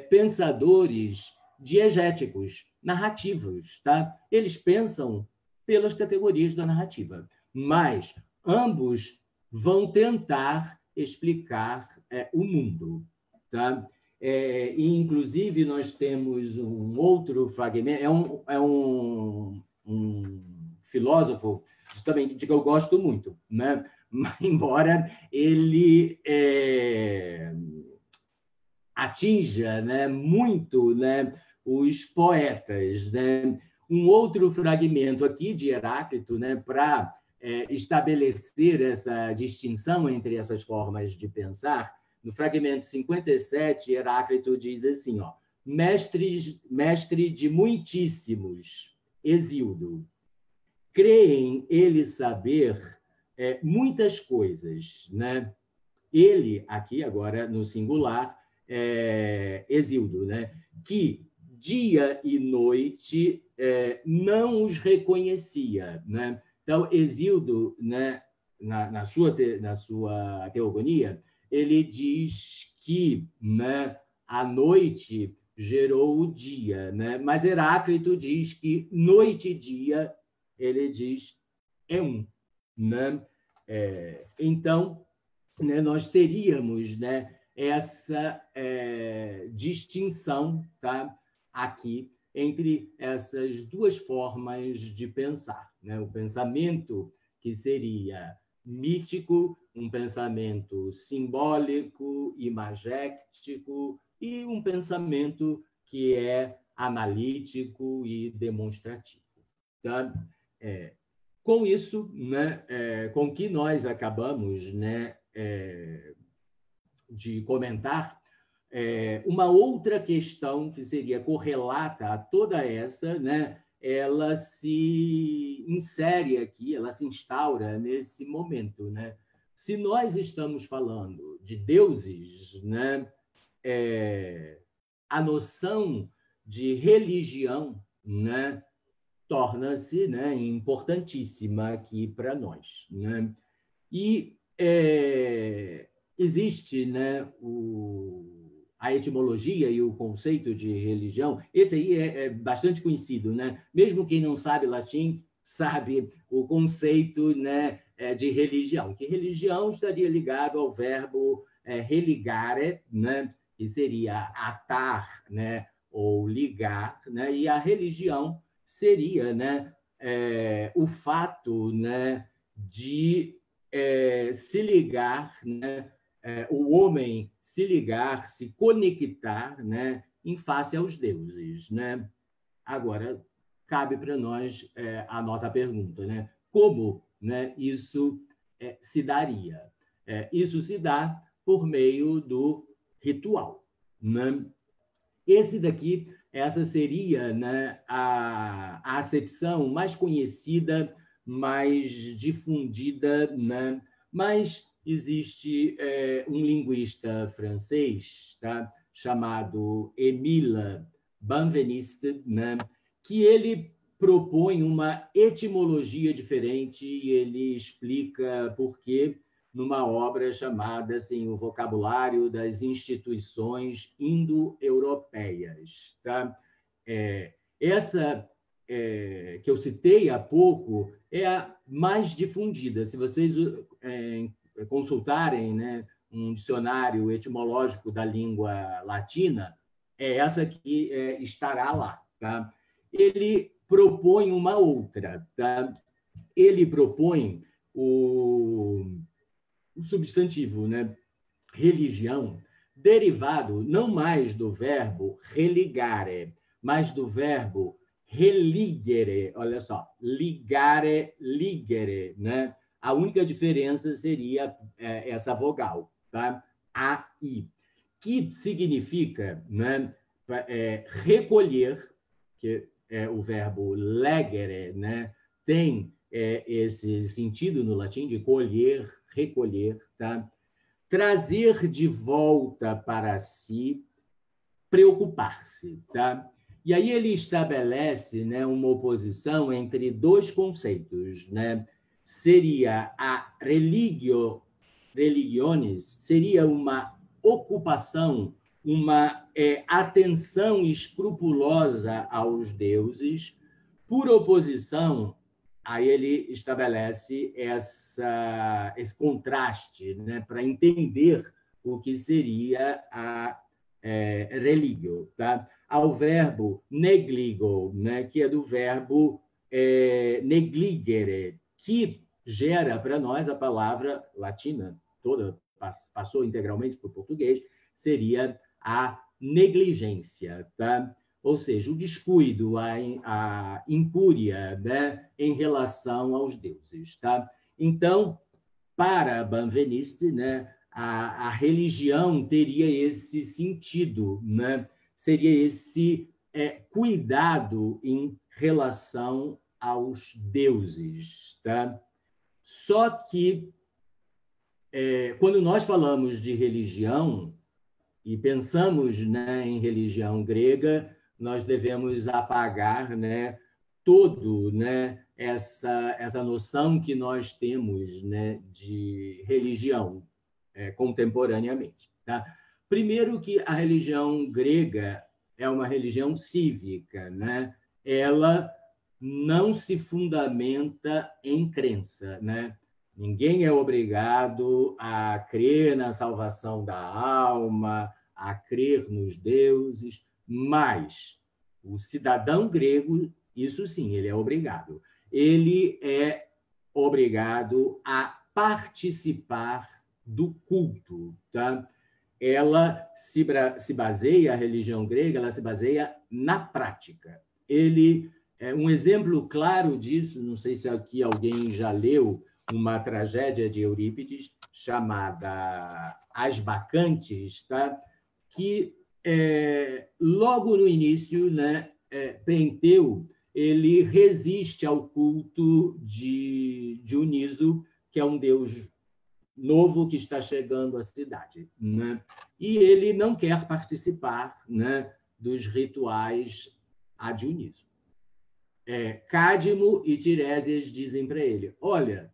B: pensadores diegéticos, narrativos. Tá? Eles pensam pelas categorias da narrativa, mas ambos vão tentar explicar o mundo. Tá? E, inclusive, nós temos um outro fragmento, um filósofo também de que eu gosto muito, né? Embora ele atinja, né, muito, né, os poetas. Né? Um outro fragmento aqui de Heráclito, né, para estabelecer essa distinção entre essas formas de pensar, no fragmento 57, Heráclito diz assim, ó, mestre de muitíssimos, Hesíodo, creem ele saber muitas coisas. Né? Ele, aqui agora no singular, Hesíodo, né? Que dia e noite não os reconhecia. Né? Então, Hesíodo, né, na sua teogonia, ele diz que, né, a noite gerou o dia, né? Mas Heráclito diz que noite e dia, ele diz, é um. Né? Então, né, nós teríamos, né, essa distinção, tá, aqui entre essas duas formas de pensar. Né? O pensamento que seria mítico, um pensamento simbólico, imagético, e um pensamento que é analítico e demonstrativo. Tá? Com isso, né, com que nós acabamos, né, de comentar, uma outra questão que seria correlata a toda essa, né, ela se insere aqui, ela se instaura nesse momento. Né? Se nós estamos falando de deuses, né, a noção de religião, né, torna-se, né, importantíssima aqui para nós. Né? E existe, né, a etimologia e o conceito de religião. Esse aí é bastante conhecido. Né? Mesmo quem não sabe latim sabe o conceito, né, de religião, que religião estaria ligado ao verbo religare, né, que seria atar, né, ou ligar, né, e a religião seria, né, o fato, né, de se ligar, né, o homem se ligar, se conectar, né, em face aos deuses. Né? Agora, cabe para nós a nossa pergunta, né? Como, né, isso se daria? Isso se dá por meio do ritual. Né? Essa seria, né, a acepção mais conhecida, mais difundida, né? Mas existe um linguista francês, tá, chamado Émile Benveniste, né, que ele propõe uma etimologia diferente e ele explica por quê numa obra chamada assim, O Vocabulário das Instituições Indo-Europeias. Tá? Essa que eu citei há pouco é a mais difundida. Se vocês consultarem, né, um dicionário etimológico da língua latina, é essa que estará lá. Tá? Ele propõe uma outra. Tá? Ele propõe o substantivo, né, religião, derivado não mais do verbo religare, mas do verbo religere, olha só, ligare, ligere, né? A única diferença seria essa vogal, tá? A-I, que significa, né, recolher, que é o verbo legere, né? Tem esse sentido no latim de colher, recolher, tá? Trazer de volta para si, preocupar-se, tá? E aí ele estabelece, né, uma oposição entre dois conceitos, né? Seria a religiones, seria uma ocupação, uma atenção escrupulosa aos deuses, por oposição, aí ele estabelece esse contraste, né, para entender o que seria a religio, tá? Ao verbo negligo, né, que é do verbo negligere, que gera para nós a palavra latina, toda passou integralmente para o português, seria a negligência, tá? Ou seja, o descuido, a incúria, né, em relação aos deuses, tá? Então, para Benveniste, né, a religião teria esse sentido, né? Seria esse cuidado em relação aos deuses, tá? Só que, quando nós falamos de religião e pensamos, né, em religião grega, nós devemos apagar, né, todo, né, essa noção que nós temos, né, de religião contemporaneamente, tá? Primeiro que a religião grega é uma religião cívica, né? Ela não se fundamenta em crença, né? Ninguém é obrigado a crer na salvação da alma, a crer nos deuses, mas o cidadão grego, isso sim, ele é obrigado. Ele é obrigado a participar do culto, tá? Ela se baseia, a religião grega, ela se baseia na prática. Ele é um exemplo claro disso, não sei se aqui alguém já leu uma tragédia de Eurípides chamada As Bacantes, tá? Que logo no início, né, Penteu ele resiste ao culto de Dioniso, que é um deus novo que está chegando à cidade, né? E ele não quer participar, né, dos rituais a Dioniso. Cádmo e Tiresias dizem para ele: olha,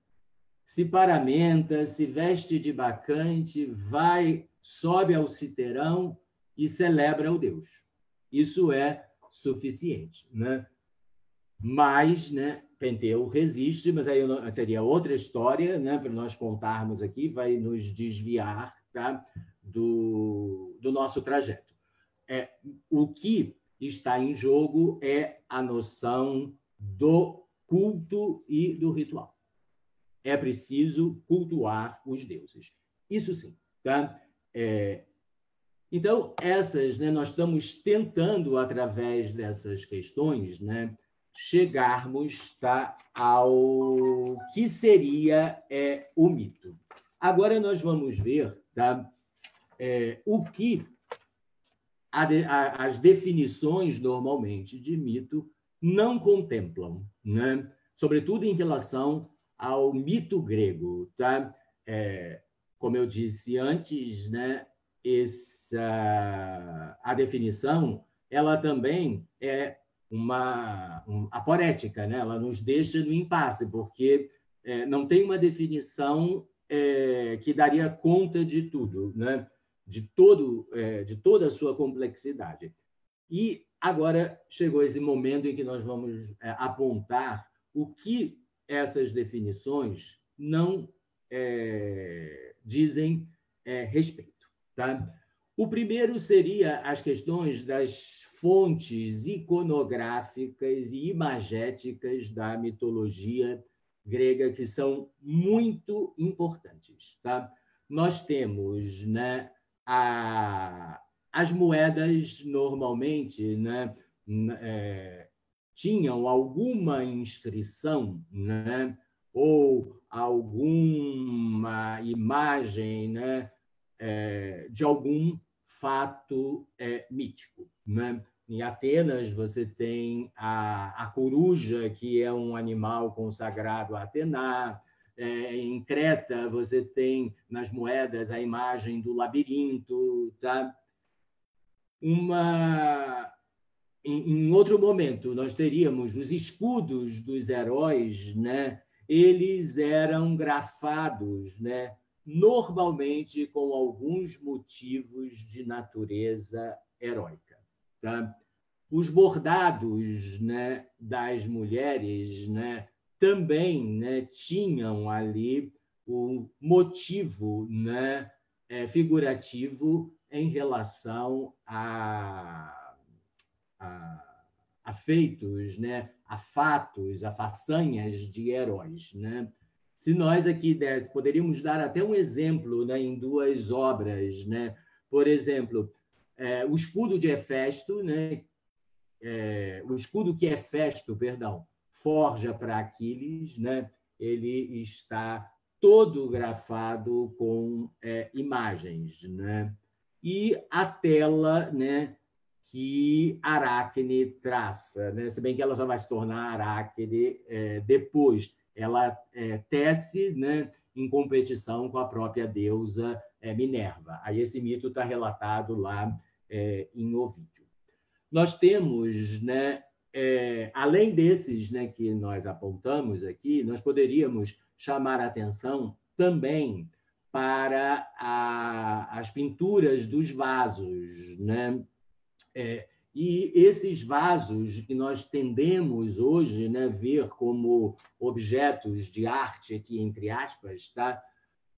B: se paramenta, se veste de bacante, vai, sobe ao citerão e celebra o Deus. Isso é suficiente, né? Mas, né, Penteu resiste, mas aí seria outra história, né, para nós contarmos aqui, vai nos desviar, tá, do nosso trajeto. O que está em jogo é a noção do culto e do ritual. É preciso cultuar os deuses. Isso sim, tá? Então, né, nós estamos tentando, através dessas questões, né, chegarmos, tá, ao que seria o mito. Agora nós vamos ver, tá, o que as definições normalmente de mito não contemplam, né? Sobretudo em relação ao mito grego, tá? Como eu disse antes, né, a definição ela também é aporética, né? Ela nos deixa no impasse, porque não tem uma definição que daria conta de tudo, né? de toda a sua complexidade. E agora chegou esse momento em que nós vamos apontar o que essas definições não dizem respeito. Tá? O primeiro seria as questões das fontes iconográficas e imagéticas da mitologia grega, que são muito importantes. Tá? Nós temos, né, as moedas, normalmente, né, tinham alguma inscrição, né, ou alguma imagem, né, de algum fato mítico, né? Em Atenas, você tem a coruja, que é um animal consagrado a Atena. Em Creta, você tem nas moedas a imagem do labirinto. Tá? Em outro momento, nós teríamos os escudos dos heróis, né? Eles eram grafados, né? Normalmente com alguns motivos de natureza heróica. Tá? Os bordados, né, das mulheres, né, também, né, tinham ali o motivo, né, figurativo em relação a feitos, né, a fatos, a façanhas de heróis. Né? Se nós aqui poderíamos dar até um exemplo, né, em duas obras. Né? Por exemplo, o escudo de Hefesto, né, o escudo que Hefesto, forja para Aquiles, né? Ele está todo grafado com imagens, né? E a tela, né, que Aracne traça, né? Se bem que ela só vai se tornar Aracne depois. Ela tece, né, em competição com a própria deusa Minerva. Aí esse mito está relatado lá em Ovídio. Nós temos, né, além desses, né, que nós apontamos aqui, nós poderíamos chamar a atenção também para as pinturas dos vasos. Né? E esses vasos que nós tendemos hoje, né, ver como objetos de arte, aqui entre aspas, tá?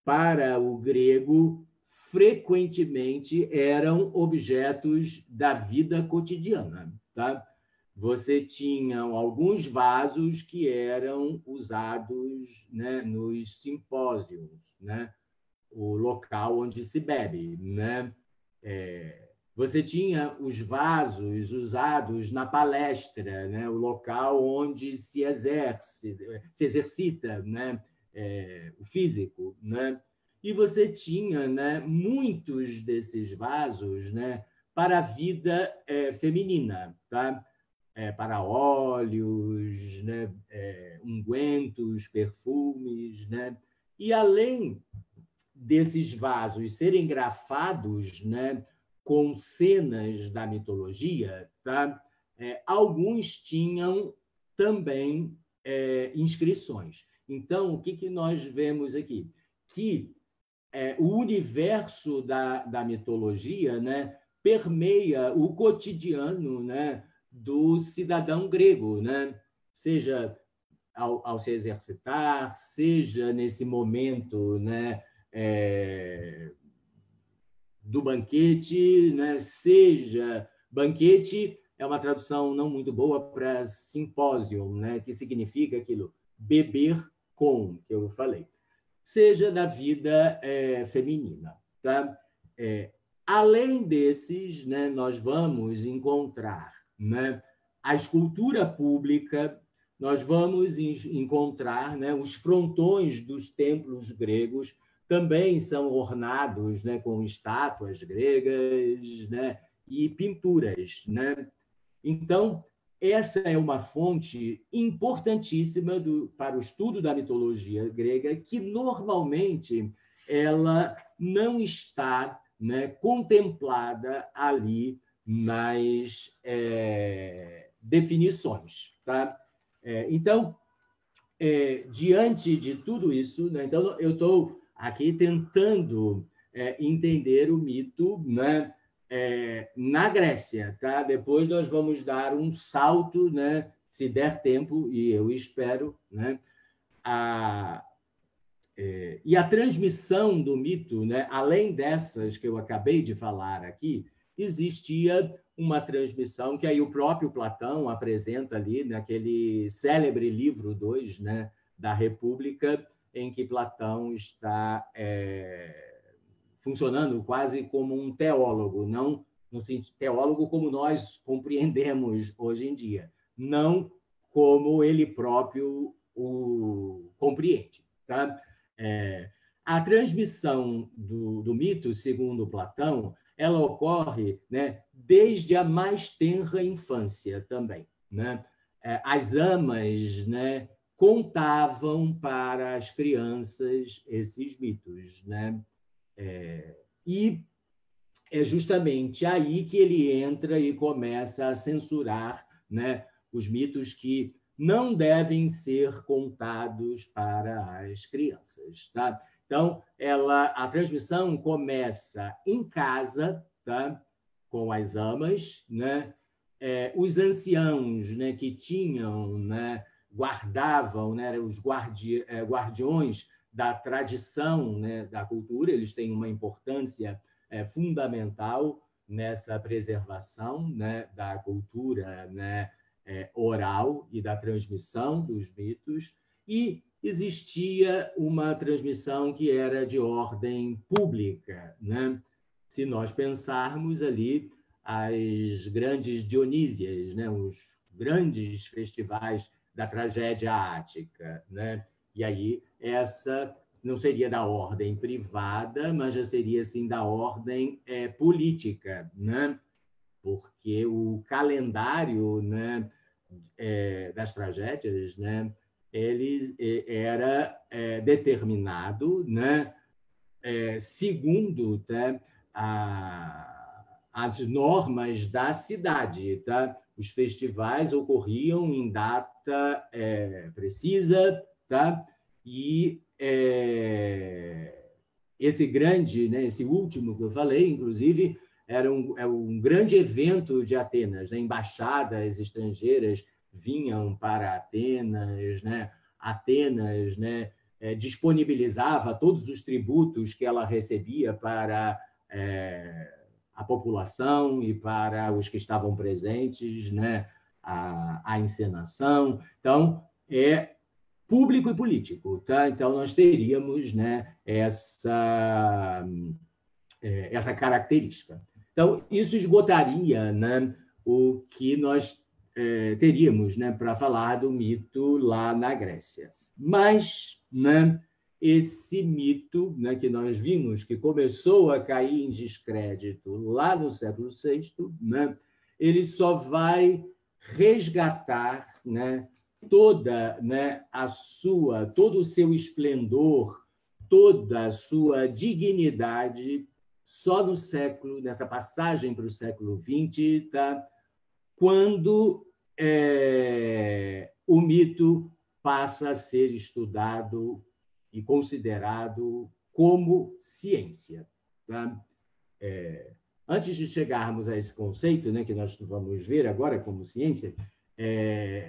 B: Para o grego, frequentemente eram objetos da vida cotidiana. Tá? Você tinha alguns vasos que eram usados, né, nos simpósios, né, o local onde se bebe. Né? Você tinha os vasos usados na palestra, né, o local onde se exercita, né, o físico. Né? E você tinha, né, muitos desses vasos, né, para a vida feminina, tá? Para óleos, né, ungüentos, perfumes. Né? E além desses vasos serem grafados, né, com cenas da mitologia, tá? Alguns tinham também inscrições. Então, o que nós vemos aqui? Que o universo da mitologia, né, permeia o cotidiano, né, do cidadão grego, né? Seja ao se exercitar, seja nesse momento, né, do banquete, né, seja banquete é uma tradução não muito boa para simpósio, né, que significa aquilo, beber com, que eu falei, seja da vida feminina. Tá? Além desses, né, nós vamos encontrar, né, a escultura pública, nós vamos encontrar, né, os frontões dos templos gregos, também são ornados, né, com estátuas gregas, né, e pinturas. Né? Então, essa é uma fonte importantíssima para o estudo da mitologia grega, que normalmente ela não está, né, contemplada ali nas definições. Tá? Então, diante de tudo isso, né, então eu estou aqui tentando entender o mito, né, na Grécia. Tá? Depois nós vamos dar um salto, né, se der tempo, e eu espero, né, e a transmissão do mito, né, além dessas que eu acabei de falar aqui, existia uma transmissão que aí o próprio Platão apresenta ali naquele célebre livro 2, né, da República, em que Platão está funcionando quase como um teólogo, não no sentido teólogo como nós compreendemos hoje em dia, não como ele próprio o compreende. Tá? A transmissão do mito, segundo Platão, ela ocorre, né, desde a mais tenra infância também. Né? As amas, né, contavam para as crianças esses mitos. Né? E é justamente aí que ele entra e começa a censurar, né, os mitos que não devem ser contados para as crianças. Tá? Então, a transmissão começa em casa, tá? Com as amas, né? Os anciãos, né, que tinham, né, guardavam, né, os guardiões da tradição, né, da cultura, eles têm uma importância fundamental nessa preservação, né, da cultura, né, oral e da transmissão dos mitos, e existia uma transmissão que era de ordem pública. Né? Se nós pensarmos ali as grandes Dionísias, né, os grandes festivais da tragédia ática, né? E aí essa não seria da ordem privada, mas já seria assim da ordem política, né? Porque o calendário, né, das tragédias, né, ele era determinado, né, segundo, tá, as normas da cidade. Tá? Os festivais ocorriam em data precisa, tá? E esse grande, né, esse último que eu falei, inclusive, era um grande evento de Atenas. Né? Embaixadas estrangeiras vinham para Atenas, né? Atenas, né, disponibilizava todos os tributos que ela recebia para a população e para os que estavam presentes, né? A encenação. Então, público e político. Tá? Então, nós teríamos, né, essa característica. Então, isso esgotaria, né, o que nós teríamos, né, para falar do mito lá na Grécia. Mas, né, esse mito, né, que nós vimos que começou a cair em descrédito lá no século VI, né, ele só vai resgatar, né, né, todo o seu esplendor, toda a sua dignidade só nessa passagem para o século XX, tá? Quando o mito passa a ser estudado e considerado como ciência. Tá? Antes de chegarmos a esse conceito, né, que nós vamos ver agora como ciência,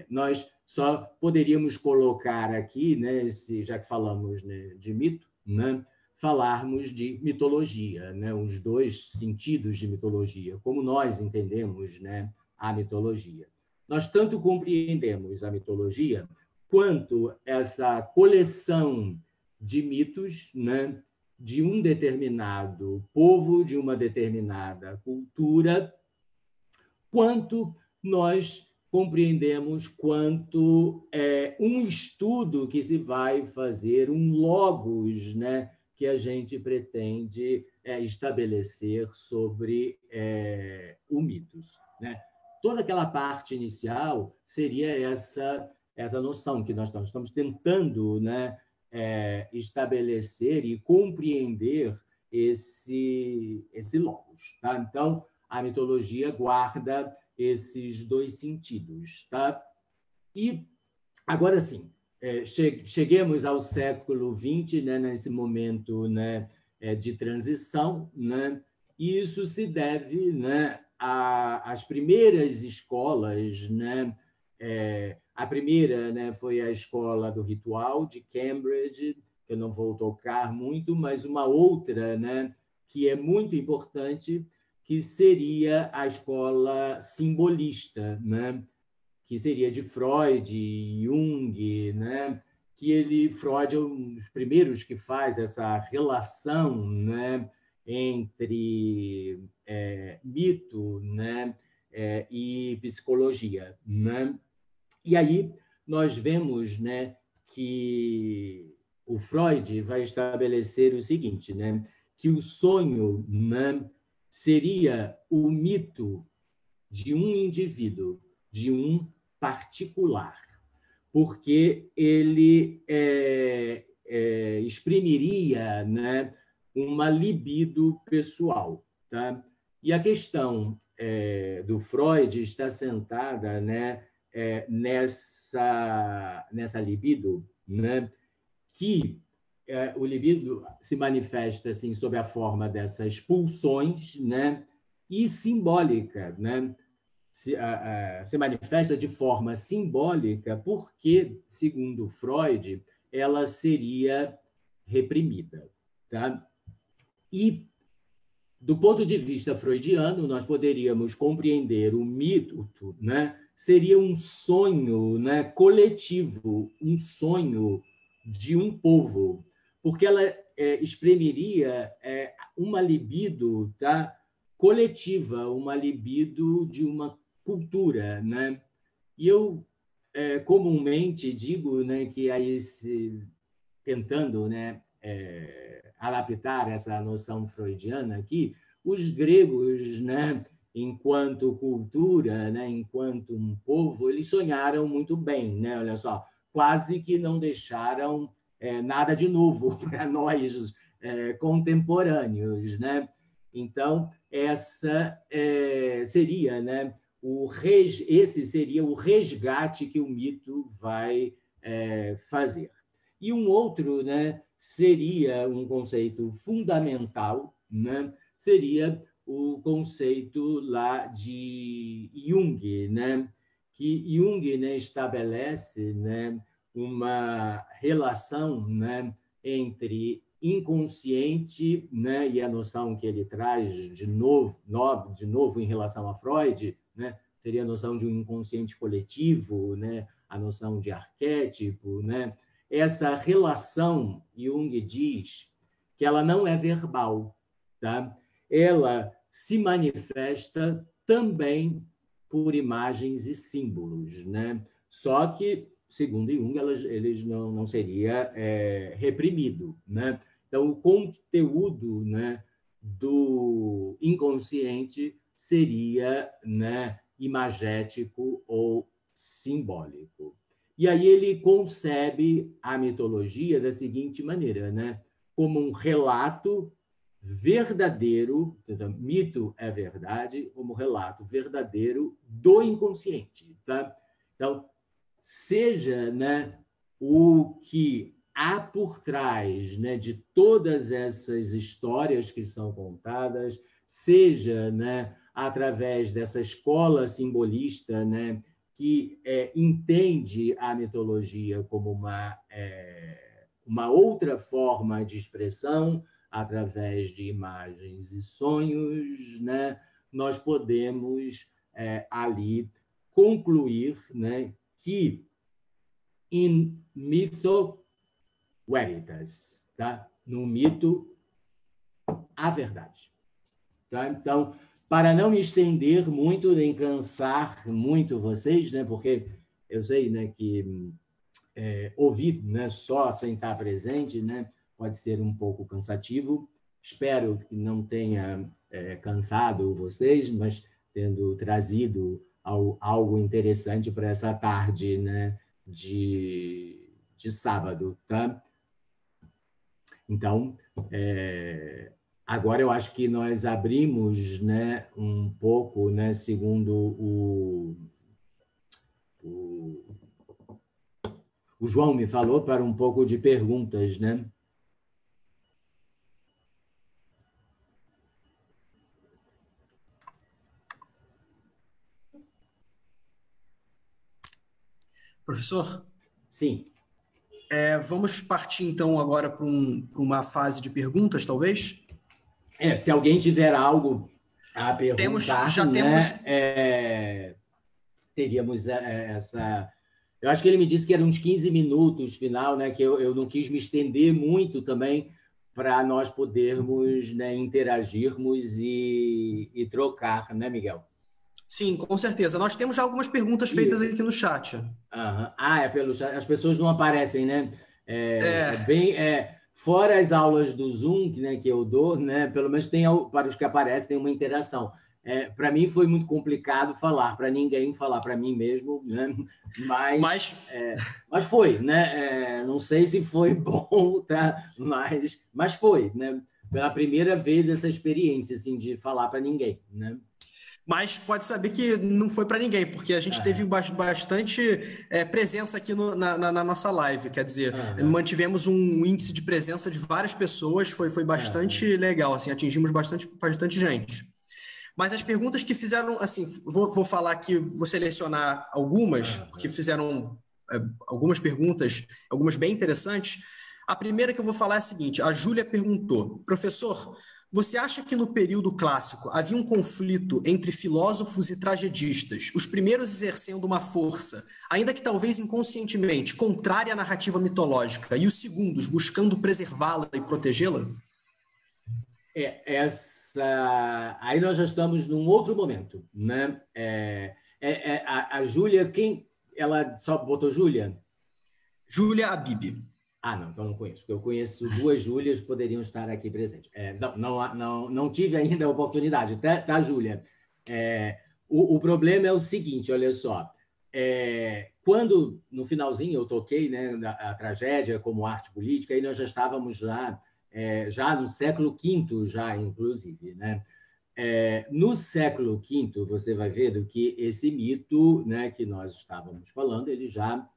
B: nós só poderíamos colocar aqui, né, já que falamos, né, de mito, né, falarmos de mitologia, né, os dois sentidos de mitologia, como nós entendemos, né, a mitologia. Nós tanto compreendemos a mitologia quanto essa coleção de mitos, né, de um determinado povo, de uma determinada cultura, quanto nós compreendemos quanto um estudo que se vai fazer, um logos, né, que a gente pretende estabelecer sobre o mitos. Né? Toda aquela parte inicial seria essa noção que nós estamos tentando, né, estabelecer e compreender esse logos. Tá? Então, a mitologia guarda esses dois sentidos. Tá? E, agora sim, cheguemos ao século XX, né, nesse momento, né, de transição, né, e isso se deve, né, às primeiras escolas. Né, a primeira, né, foi a escola do ritual de Cambridge, que eu não vou tocar muito, mas uma outra, né, que é muito importante, que seria a escola simbolista, né, que seria de Freud, Jung, né, que Freud é um dos primeiros que faz essa relação, né, entre mito, né, e psicologia, né? E aí nós vemos, né, que o Freud vai estabelecer o seguinte, né, que o sonho, né, seria o mito de um indivíduo, de um particular, porque ele exprimiria, né, uma libido pessoal. Tá? E a questão do Freud está sentada, né, nessa libido, né, que o libido se manifesta assim, sob a forma dessas pulsões, né, e simbólica, né? Se manifesta de forma simbólica porque, segundo Freud, ela seria reprimida. Tá? E, do ponto de vista freudiano, nós poderíamos compreender o mito, né? Seria um sonho, né, coletivo, um sonho de um povo, porque ela exprimiria uma libido, tá, coletiva, uma libido de uma cultura, né? E eu comumente digo, né, que aí tentando, né, adaptar essa noção freudiana aqui, os gregos, né, enquanto cultura, né, enquanto um povo, eles sonharam muito bem, né? Olha só, quase que não deixaram nada de novo para nós contemporâneos, né? Então, essa seria, né, esse seria o resgate que o mito vai fazer. E um outro, né, seria um conceito fundamental, né, seria o conceito lá de Jung, né, que Jung, né, estabelece, né, uma relação, né, entre inconsciente, né, e a noção que ele traz de novo em relação a Freud, né, seria a noção de um inconsciente coletivo, né, a noção de arquétipo, né? Essa relação, Jung diz que ela não é verbal, tá? Ela se manifesta também por imagens e símbolos, né? Só que, segundo Jung, eles não seria reprimido, né? Então, o conteúdo, né, do inconsciente seria, né, imagético ou simbólico. E aí ele concebe a mitologia da seguinte maneira, né? Como um relato verdadeiro, mito é verdade, como relato verdadeiro do inconsciente. Tá? Então, seja, né, o que há por trás, né, de todas essas histórias que são contadas, seja, né, através dessa escola simbolista, né, que entende a mitologia como uma outra forma de expressão, através de imagens e sonhos, né, nós podemos ali concluir, né, que in mytho veritas, tá? No mito, a verdade. Tá? Então, para não me estender muito, nem cansar muito vocês, né, porque eu sei, né, que ouvir, né, só sem estar presente, né, pode ser um pouco cansativo. Espero que não tenha cansado vocês, mas tendo trazido algo interessante para essa tarde, né, de sábado. Tá? Então, agora eu acho que nós abrimos, né, um pouco, né, segundo o João me falou, para um pouco de perguntas, né?
A: Professor?
B: Sim.
A: Vamos partir, então, agora para uma fase de perguntas, talvez?
B: Se alguém tiver algo a perguntar,
A: já
B: né,
A: temos...
B: teríamos essa... Eu acho que ele me disse que eram uns 15 minutos final, né, que eu não quis me estender muito também, para nós podermos, né, interagirmos e trocar, né, Miguel?
A: Sim, com certeza. Nós temos já algumas perguntas feitas aqui no chat.
B: É pelo chat. As pessoas não aparecem, né?
A: É,
B: Fora as aulas do Zoom, né, que eu dou, né? Pelo menos para os que aparecem tem uma interação. Para mim foi muito complicado falar, para ninguém falar, para mim mesmo, né? Mas foi, né? Não sei se foi bom, tá? Mas foi, né? Pela primeira vez essa experiência assim de falar para ninguém, né?
A: mas pode saber que não foi para ninguém, porque a gente teve bastante presença aqui na nossa live. Quer dizer, mantivemos um índice de presença de várias pessoas, foi bastante legal, assim, atingimos bastante gente. Mas as perguntas que fizeram, assim, vou falar aqui, vou selecionar algumas, porque fizeram algumas perguntas, algumas bem interessantes. A primeira que eu vou falar é a seguinte: a Júlia perguntou, professor, você acha que no período clássico havia um conflito entre filósofos e tragedistas, os primeiros exercendo uma força, ainda que talvez inconscientemente, contrária à narrativa mitológica, e os segundos buscando preservá-la e protegê-la?
B: Aí nós já estamos num outro momento, né? A Júlia, ela só botou Júlia?
A: Júlia Abib.
B: Não, então não conheço, porque eu conheço duas Júlias que poderiam estar aqui presentes. Não tive ainda a oportunidade, tá, Júlia? O problema é o seguinte, olha só. Quando, no finalzinho, eu toquei, né, a tragédia como arte política, aí nós já estávamos lá, já no século V, já, inclusive, né? No século V, você vai ver que esse mito, né, que nós estávamos falando, ele já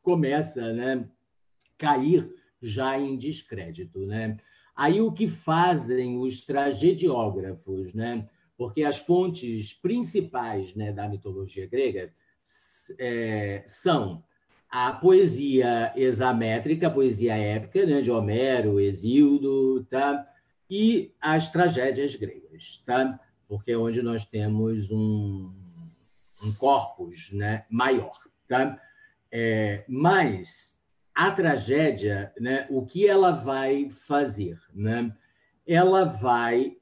B: começa, né, cair já em descrédito, né? Aí o que fazem os tragediógrafos, né? Porque as fontes principais, né, da mitologia grega são a poesia hexamétrica, a poesia épica, né, de Homero, Hesíodo, tá? E as tragédias gregas, tá? Porque é onde nós temos um corpus, né, maior, tá? Mas a tragédia, né, o que ela vai fazer? Né? Ela vai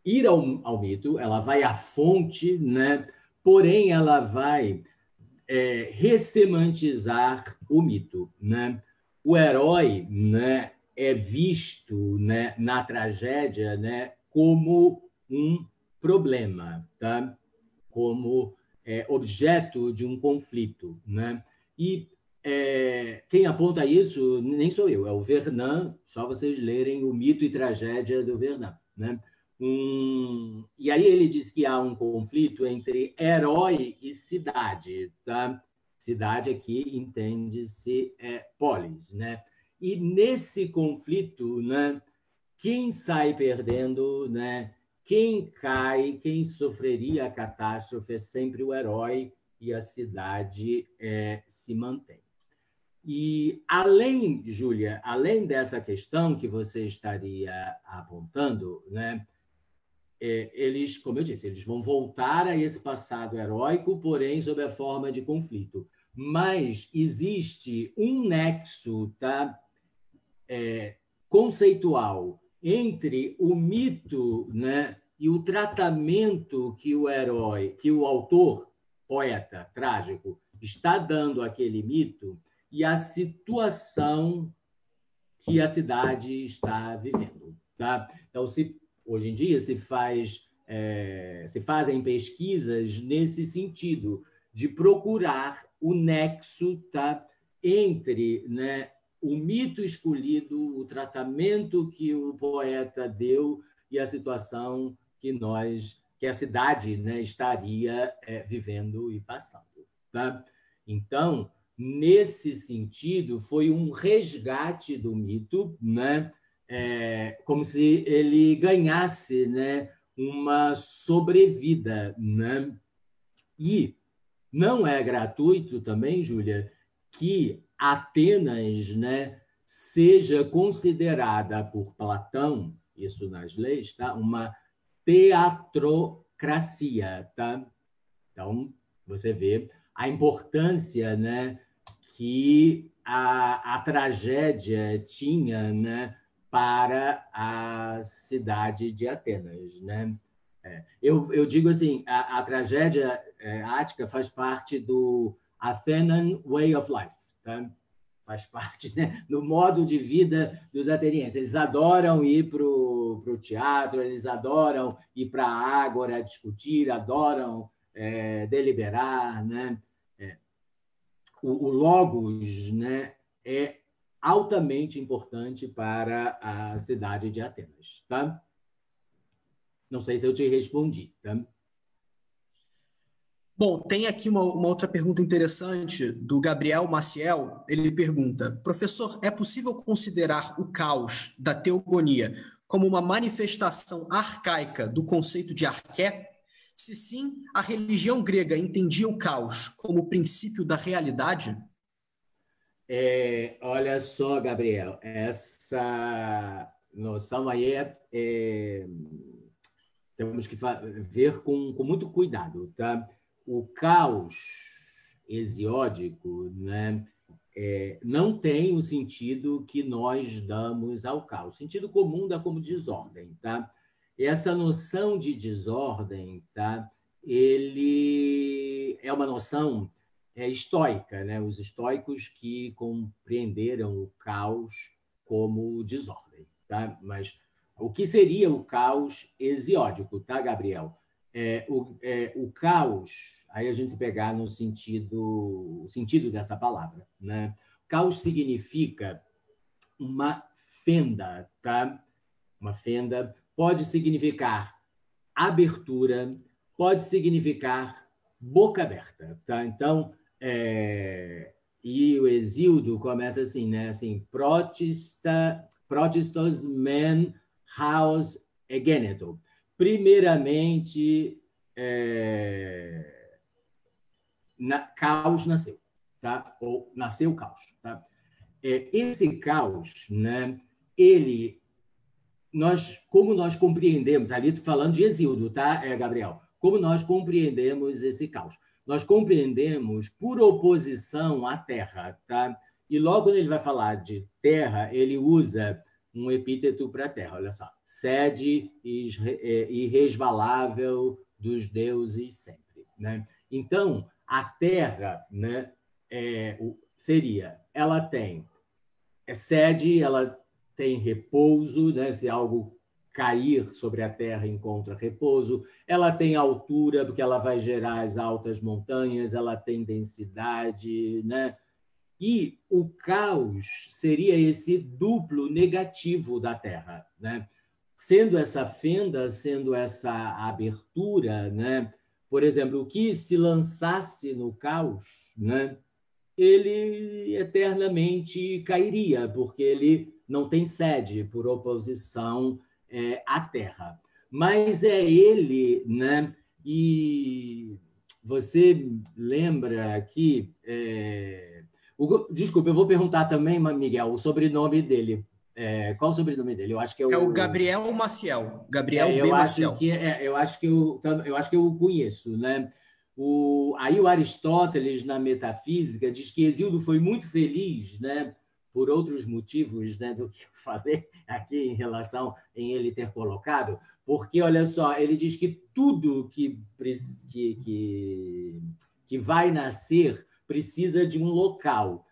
B: ir ao mito, ela vai à fonte, né? Porém, ela vai ressemantizar o mito. Né? O herói, né, é visto, né, na tragédia, né, como um problema, tá? Como objeto de um conflito. Né? E quem aponta isso nem sou eu, é o Vernant, só vocês lerem o Mito e Tragédia do Vernant. Né? E aí ele diz que há um conflito entre herói e cidade. Tá? Cidade aqui entende-se polis. Né? E nesse conflito, né, quem sai perdendo, né, quem cai, quem sofreria a catástrofe é sempre o herói e a cidade se mantém. E além, Júlia, além dessa questão que você estaria apontando, né, eles, como eu disse, eles vão voltar a esse passado heróico, porém sob a forma de conflito. Mas existe um nexo, tá, conceitual entre o mito, né, e o tratamento que o herói, que o autor, poeta trágico, está dando àquele mito e a situação que a cidade está vivendo. Tá? Então, hoje em dia se fazem pesquisas nesse sentido, de procurar o nexo, tá, entre, né, o mito escolhido, o tratamento que o poeta deu e a situação que a cidade, né, estaria vivendo e passando. Tá? Então, nesse sentido, foi um resgate do mito, né? Como se ele ganhasse, né, uma sobrevida. Né? E não é gratuito também, Júlia, que Atenas, né, seja considerada por Platão, isso nas leis, tá, uma teatrocracia. Tá? Então, você vê a importância, né, que a tragédia tinha, né, para a cidade de Atenas, né? Eu digo assim, a tragédia ática faz parte do Athenian Way of Life, tá? Faz parte, né, do modo de vida dos atenienses. Eles adoram ir para o teatro, eles adoram ir para a ágora discutir, adoram deliberar, né? O logos, né, é altamente importante para a cidade de Atenas, tá? Não sei se eu te respondi, tá?
A: Bom, tem aqui uma outra pergunta interessante do Gabriel Maciel. Ele pergunta: professor, é possível considerar o caos da teogonia como uma manifestação arcaica do conceito de arqué? Se sim, a religião grega entendia o caos como o princípio da realidade?
B: Olha só, Gabriel, essa noção aí temos que ver com muito cuidado, tá? O caos hesiódico, né, não tem o sentido que nós damos ao caos. O sentido comum dá como desordem, tá? Essa noção de desordem, tá? Ele é uma noção estoica, né? Os estoicos que compreenderam o caos como desordem, tá? Mas o que seria o caos hesiódico, tá, Gabriel? O caos, aí a gente pegar no o sentido dessa palavra, né? Caos significa uma fenda, tá? Uma fenda pode significar abertura, pode significar boca aberta, tá? Então, e o Exíodo começa assim, né? Assim, protistos men haos egeneto. Primeiramente, caos nasceu, tá? Ou nasceu caos, tá? Esse caos, né? Como nós compreendemos, ali falando de Exíodo, tá, Gabriel? Como nós compreendemos esse caos? Nós compreendemos por oposição à terra, tá? E logo quando ele vai falar de terra, ele usa um epíteto para a terra, olha só. Sede irresvalável dos deuses sempre, né? Então, a terra, né, ela tem sede, ela tem repouso, né? Se algo cair sobre a terra encontra repouso, ela tem altura, porque ela vai gerar as altas montanhas, ela tem densidade, né? E o caos seria esse duplo negativo da terra, né? Sendo essa fenda, sendo essa abertura, né? Por exemplo, o que se lançasse no caos, né? Ele eternamente cairia, porque ele não tem sede, por oposição à terra. Mas é ele, né? E você lembra aqui. Desculpa, eu vou perguntar também, Miguel, o sobrenome dele. Qual o sobrenome dele? Eu acho que é
A: É o
B: o.
A: Gabriel Maciel, Gabriel B. Maciel.
B: Eu acho que eu o conheço, né? Aí o Aristóteles, na Metafísica, diz que Hesíodo foi muito feliz, né, por outros motivos, né, do que eu falei aqui em relação em ele ter colocado, porque, olha só, ele diz que tudo que vai nascer precisa de um local.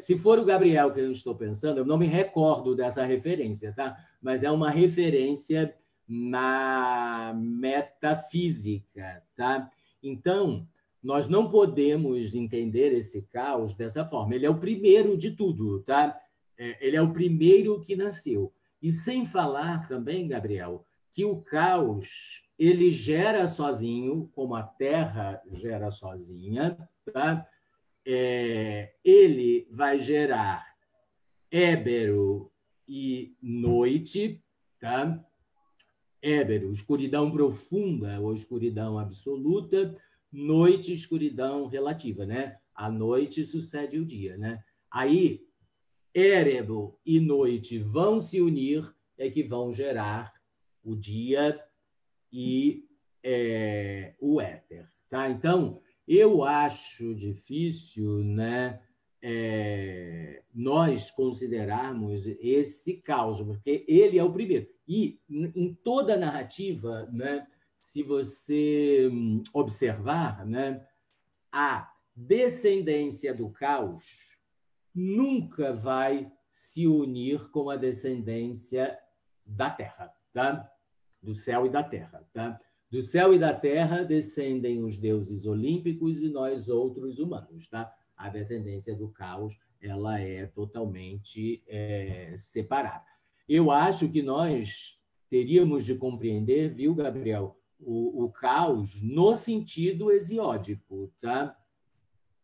B: Se for o Gabriel que eu estou pensando, eu não me recordo dessa referência, tá? Mas é uma referência na metafísica, tá? Então, nós não podemos entender esse caos dessa forma. Ele é o primeiro de tudo, tá? Ele é o primeiro que nasceu. E sem falar também, Gabriel, que o caos ele gera sozinho, como a Terra gera sozinha, tá? Ele vai gerar ébero e noite, tá? Ébero, escuridão profunda ou escuridão absoluta, noite, escuridão relativa, né? A noite sucede o dia, né? Aí, érebo e noite vão se unir, é que vão gerar o dia e o éter, tá? Então, eu acho difícil, né, nós considerarmos esse caos, porque ele é o primeiro. E em toda a narrativa, né, se você observar, né, a descendência do caos nunca vai se unir com a descendência da terra, tá? Do céu e da terra. Tá? Do céu e da terra descendem os deuses olímpicos e nós outros humanos. Tá? A descendência do caos ela é totalmente separada. Eu acho que nós teríamos de compreender, viu, Gabriel, o caos no sentido hesiódico, tá?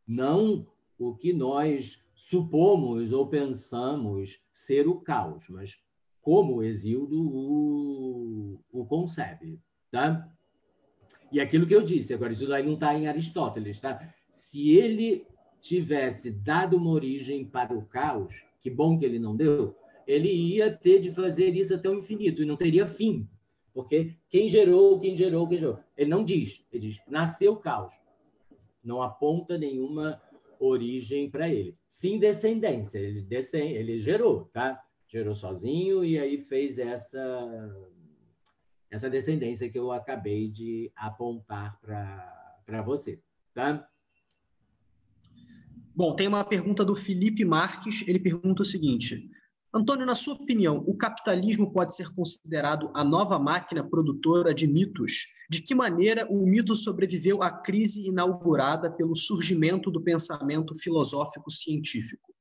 B: Não o que nós supomos ou pensamos ser o caos, mas como o Hesíodo o concebe. Tá? E aquilo que eu disse, agora isso daí não está em Aristóteles. Tá? Se ele tivesse dado uma origem para o caos, que bom que ele não deu, ele ia ter de fazer isso até o infinito e não teria fim. Porque quem gerou. Ele não diz, ele diz, nasceu o caos. Não aponta nenhuma origem para ele. Sim, descendência. Ele gerou, tá? Gerou sozinho e aí fez essa descendência que eu acabei de apontar para você, tá?
A: Bom, tem uma pergunta do Felipe Marques. Ele pergunta o seguinte: Antônio, na sua opinião, o capitalismo pode ser considerado a nova máquina produtora de mitos? De que maneira o mito sobreviveu à crise inaugurada pelo surgimento do pensamento filosófico científico?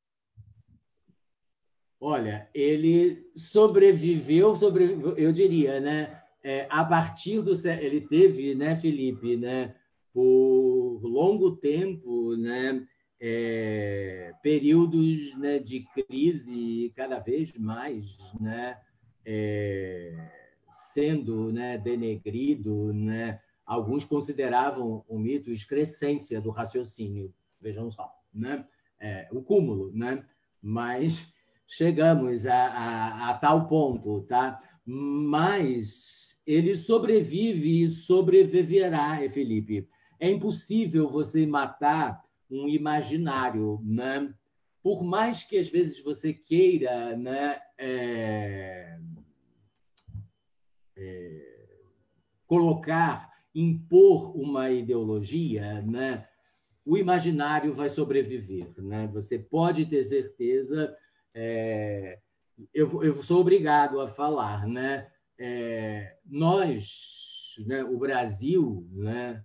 B: Olha, ele sobreviveu, eu diria, né? A partir do ele teve, né, Felipe, né, por longo tempo, né, períodos, né, de crise cada vez mais, né, sendo, né, denegrido, né? Alguns consideravam o mito excrescência do raciocínio, vejam só, né? O cúmulo, né? Mas chegamos a tal ponto, tá? Mas ele sobrevive e sobreviverá, Felipe. É impossível você matar um imaginário, né? Por mais que às vezes você queira, né, colocar, impor uma ideologia, né? O imaginário vai sobreviver, né? Você pode ter certeza. Eu sou obrigado a falar, né? Nós, né, o Brasil, né,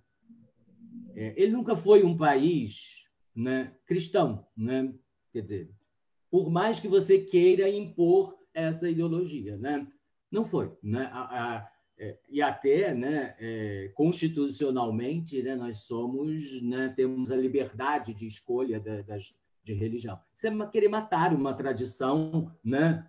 B: ele nunca foi um país, né, cristão, né? Quer dizer, por mais que você queira impor essa ideologia, né? Não foi, né? E até, né, constitucionalmente, né, nós somos, né, temos a liberdade de escolha de religião. Isso é querer matar uma tradição, né,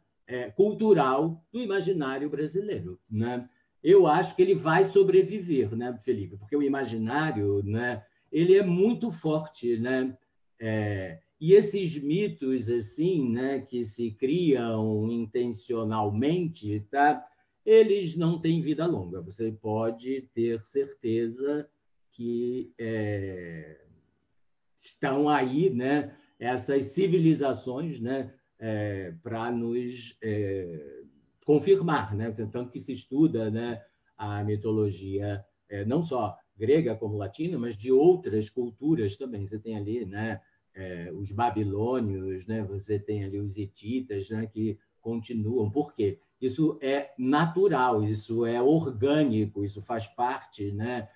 B: cultural do imaginário brasileiro, né? Eu acho que ele vai sobreviver, né, Felipe? Porque o imaginário, né, ele é muito forte, né? E esses mitos assim, né, que se criam intencionalmente, tá? Eles não têm vida longa. Você pode ter certeza que estão aí, né, essas civilizações, né, para nos confirmar, né? Tanto que se estuda, né, a mitologia não só grega como latina, mas de outras culturas também. Você tem ali, né, os babilônios, né? Você tem ali os hititas, né, que continuam. Por quê? Isso é natural, isso é orgânico, isso faz parte, né,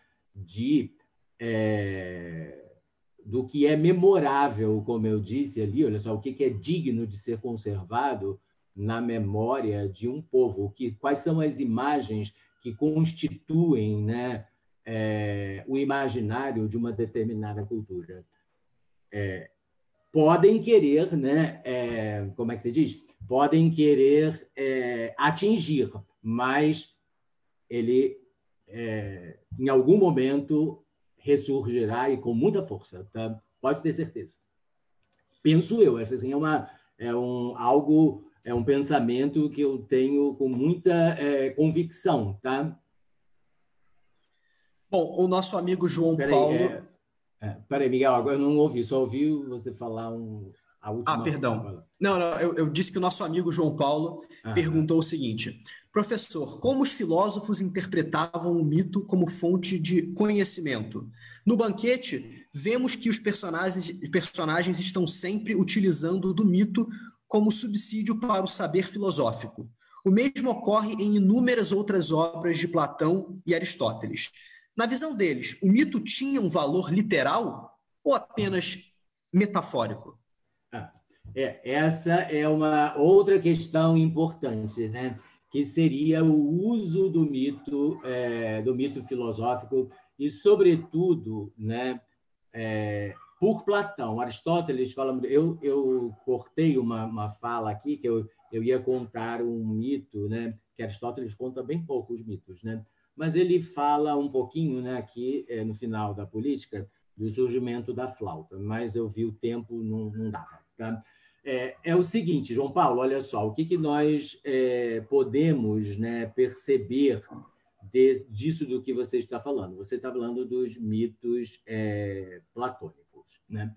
B: do que é memorável, como eu disse ali, olha só, o que é digno de ser conservado na memória de um povo, quais são as imagens que constituem, né, o imaginário de uma determinada cultura. Podem querer, né, como é que se diz? Podem querer atingir, mas ele, em algum momento, ressurgirá e com muita força, tá? Pode ter certeza. Penso eu, essa assim, é um pensamento que eu tenho com muita convicção, tá?
A: Bom, o nosso amigo João Paulo...
B: Peraí, Miguel, agora eu não ouvi, só ouvi você falar a última
A: Perdão. Não, eu disse que o nosso amigo João Paulo perguntou o seguinte: professor, como os filósofos interpretavam o mito como fonte de conhecimento? No banquete, vemos que os personagens estão sempre utilizando do mito como subsídio para o saber filosófico. O mesmo ocorre em inúmeras outras obras de Platão e Aristóteles. Na visão deles, o mito tinha um valor literal ou apenas metafórico?
B: Essa é uma outra questão importante, né? Que seria o uso do mito filosófico e, sobretudo, né, por Platão. Aristóteles fala... Eu cortei uma fala aqui, que eu ia contar um mito, né, que Aristóteles conta bem poucos mitos, né? Mas ele fala um pouquinho, né, aqui no final da Política, do surgimento da flauta, mas eu vi o tempo, não dava. Tá? O seguinte, João Paulo, olha só, o que nós podemos, né, perceber disso do que você está falando? Você está falando dos mitos platônicos. Né?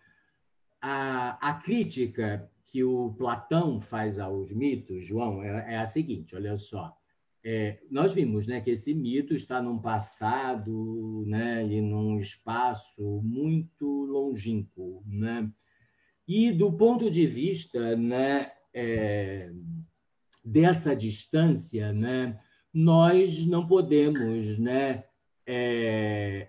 B: A crítica que o Platão faz aos mitos, João, é a seguinte, olha só. Nós vimos, né, que esse mito está num passado, né, e num espaço muito longínquo. Né? E, do ponto de vista, né, dessa distância, né, nós não podemos, né,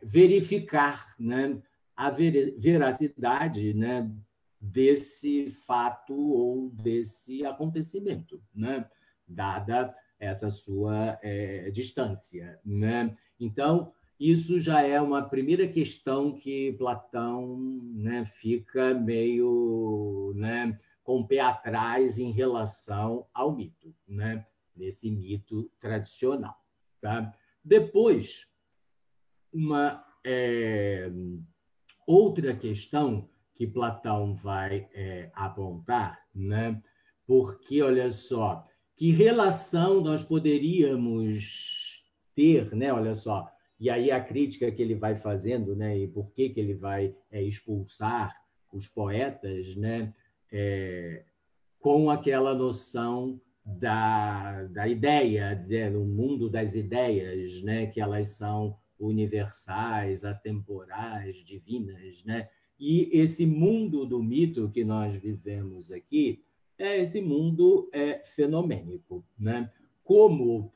B: verificar, né, a veracidade, né, desse fato ou desse acontecimento, né, dada essa sua distância. Né? Então, isso já é uma primeira questão que Platão, né, fica meio, né, com o pé atrás em relação ao mito, né, nesse mito tradicional. Tá? Depois, uma outra questão que Platão vai apontar, né, porque, olha só, que relação nós poderíamos ter, né, olha só, e aí a crítica que ele vai fazendo, né, e por que ele vai expulsar os poetas, né, com aquela noção da ideia, do mundo das ideias, né, que elas são universais, atemporais, divinas. Né? E esse mundo do mito que nós vivemos aqui é esse mundo fenomênico. Né? Como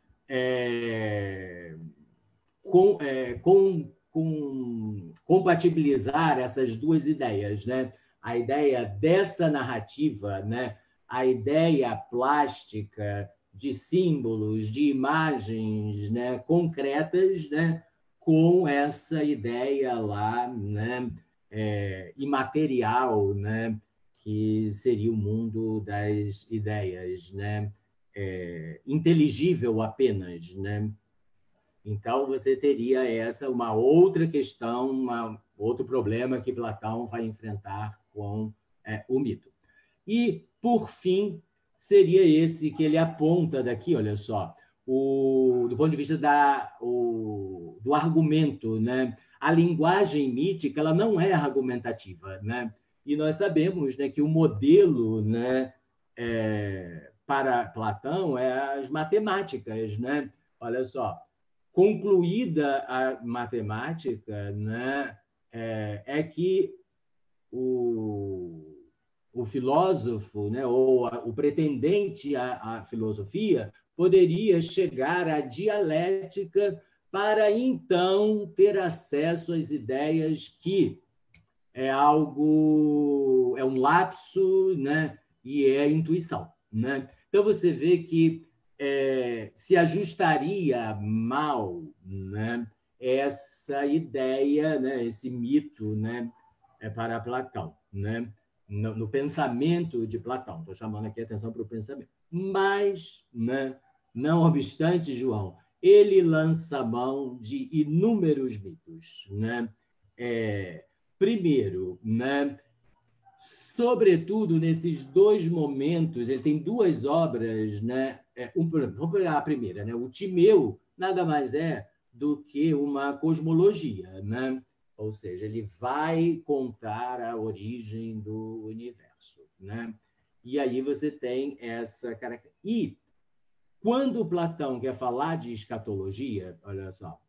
B: compatibilizar essas duas ideias, né? A ideia dessa narrativa, né? A ideia plástica de símbolos, de imagens, né? Concretas, né? Com essa ideia lá, né? Imaterial, né? Que seria o mundo das ideias, né? Inteligível apenas, né? Então, você teria uma outra questão, outro problema que Platão vai enfrentar com o mito. E, por fim, seria esse que ele aponta daqui, olha só, do ponto de vista do argumento. Né? A linguagem mítica ela não é argumentativa. Né? E nós sabemos, né, que o modelo, né, para Platão é as matemáticas. Né? Olha só, concluída a matemática, né, que o filósofo, né, ou o pretendente à filosofia poderia chegar à dialética para, então, ter acesso às ideias que é um lapso, né, e é intuição. Né? Então, você vê que se ajustaria mal, né, essa ideia, né, esse mito, né, para Platão, né, no pensamento de Platão. Estou chamando aqui a atenção para o pensamento. Mas, né, não obstante, João, ele lança mão de inúmeros mitos. Né? Primeiro, né, sobretudo nesses dois momentos, ele tem duas obras, né? Vamos pegar a primeira, né? O Timeu nada mais é do que uma cosmologia, né? ou seja, ele vai contar a origem do universo, né? E aí você tem essa característica. E quando Platão quer falar de escatologia, olha só,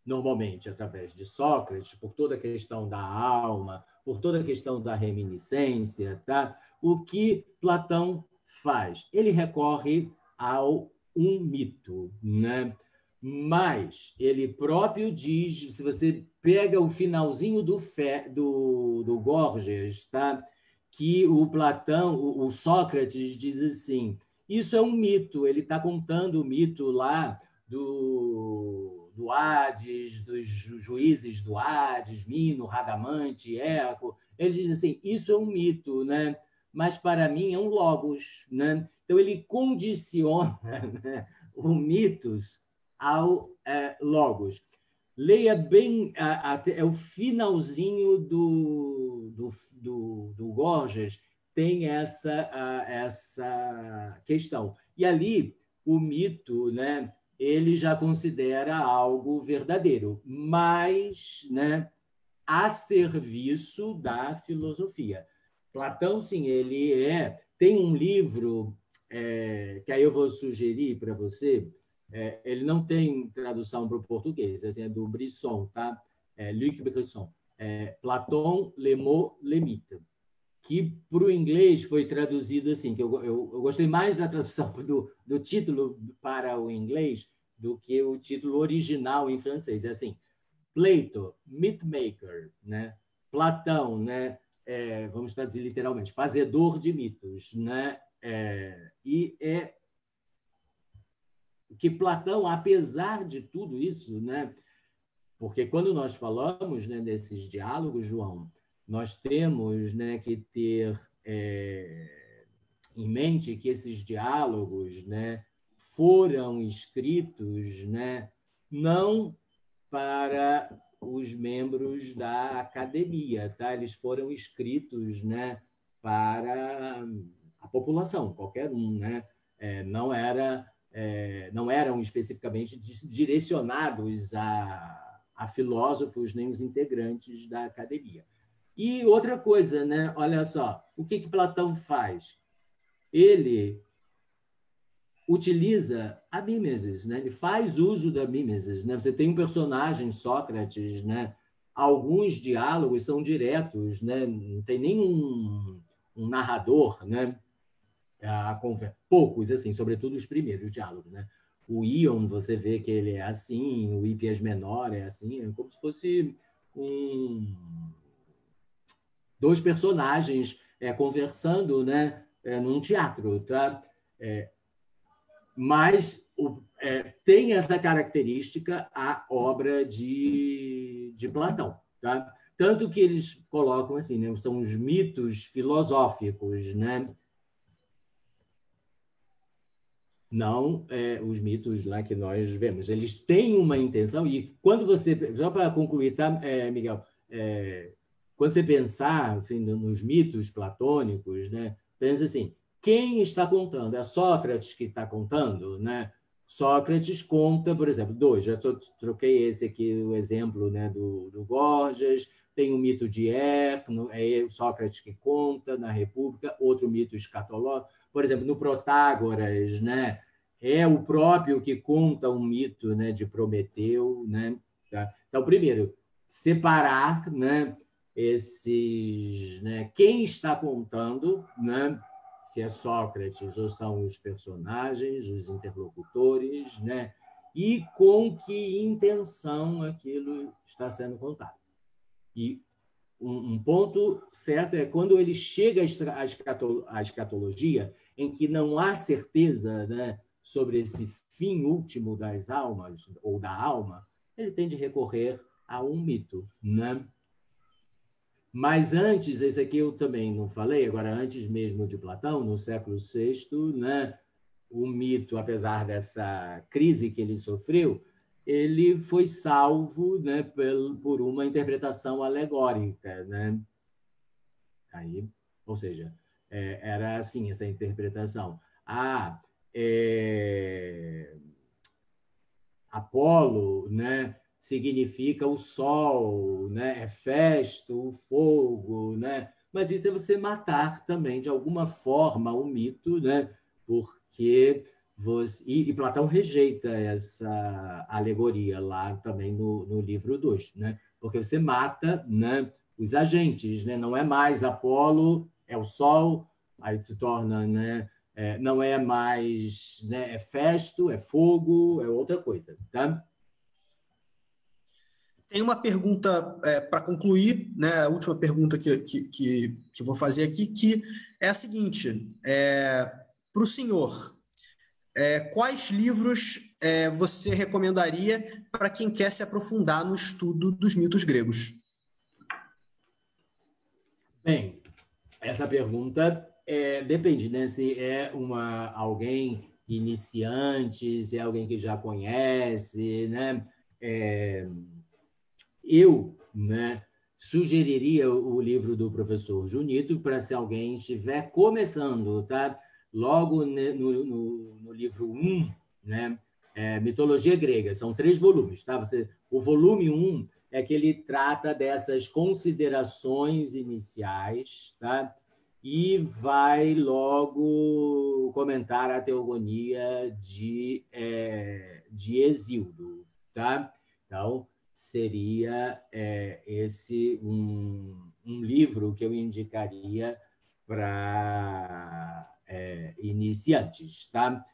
B: normalmente através de Sócrates, por toda a questão da alma, por toda a questão da reminiscência, tá? O que Platão faz? Ele recorre ao um mito, né? Mas ele próprio diz, se você pega o finalzinho do Gorgias, tá? Que o Platão, o Sócrates diz assim, isso é um mito, ele está contando o mito lá do Hades, dos juízes do Hades, Mino, Radamante, Eco. Ele diz assim, isso é um mito, né? Mas para mim é um logos, né? Então ele condiciona, né, o mitos ao logos. Leia bem, é o finalzinho do Gorgias, tem essa questão. E ali, o mito, né, ele já considera algo verdadeiro, mas, né, a serviço da filosofia. Platão, sim, ele tem um livro que aí eu vou sugerir para você, ele não tem tradução para o português, assim, é do Brisson, tá? Luc Brisson. Platão, Le Mot, Le Mythe, que para o inglês foi traduzido assim, que eu gostei mais da tradução do título para o inglês do que o título original em francês. É assim, Plato, mythmaker, né? Platão, né? Vamos traduzir literalmente, fazedor de mitos, né? E é que Platão, apesar de tudo isso, né? Porque quando nós falamos, né, desses diálogos, João, nós temos, né, que ter em mente que esses diálogos, né, foram escritos, né, não para os membros da academia, tá? Eles foram escritos, né, para a população, qualquer um, né? Não eram especificamente direcionados a filósofos nem os integrantes da academia. E outra coisa, né? Olha só, o que Platão faz? Ele utiliza a mimesis, né? Ele faz uso da mimesis, né? Você tem um personagem, Sócrates, né? Alguns diálogos são diretos, né? Não tem nenhum um narrador, né? Poucos, assim, sobretudo os primeiros diálogos, né? O Ion, você vê que ele é assim, o Hípias Menor é assim, é como se fosse dois personagens conversando, né? Num teatro, tá? Mas tem essa característica a obra de Platão, tá? Tanto que eles colocam assim, né? São os mitos filosóficos, né? Não os mitos lá que nós vemos. Eles têm uma intenção, e quando você... Só para concluir, tá, Miguel? Quando você pensar assim, nos mitos platônicos, né? Pensa assim, quem está contando? É Sócrates que está contando, né? Sócrates conta, por exemplo, já troquei esse aqui, o exemplo, né, do Gorgias, tem o mito de Érno, é Sócrates que conta na República, outro mito escatológico, por exemplo, no Protágoras, né, é o próprio que conta um mito, né, de Prometeu, né? Tá? Então, primeiro, separar, né, esses, né, quem está contando, né, se é Sócrates ou são os personagens, os interlocutores, né, e com que intenção aquilo está sendo contado. E um ponto certo é quando ele chega à escatologia, em que não há certeza, né, sobre esse fim último das almas, ou da alma, ele tem de recorrer a um mito, né? Mas antes, esse aqui eu também não falei, agora antes mesmo de Platão, no século VI, né, o mito, apesar dessa crise que ele sofreu, ele foi salvo, né, por uma interpretação alegórica, né? Aí, ou seja, era assim essa interpretação. Apolo, né, significa o sol, né? Hefesto, o fogo, né? Mas isso é você matar também, de alguma forma, o mito, né? Porque e Platão rejeita essa alegoria lá também no livro 2, né? Porque você mata, né, os agentes, né? Não é mais Apolo, é o Sol, aí se torna, né, não é mais, né, Festo, é fogo, é outra coisa, tá?
A: Tem uma pergunta para concluir, né? A última pergunta que eu vou fazer aqui, que é a seguinte: para o senhor, quais livros você recomendaria para quem quer se aprofundar no estudo dos mitos gregos?
B: Bem, essa pergunta depende, né? Se é alguém iniciante, se é alguém que já conhece, né? Eu, né, sugeriria o livro do professor Junito para se alguém estiver começando, tá? Logo no livro 1, né? Mitologia Grega, são 3 volumes, tá? O volume 1 é que ele trata dessas considerações iniciais, tá? E vai logo comentar a teogonia de Hesíodo, tá? Então, seria esse um livro que eu indicaria para iniciantes, tá?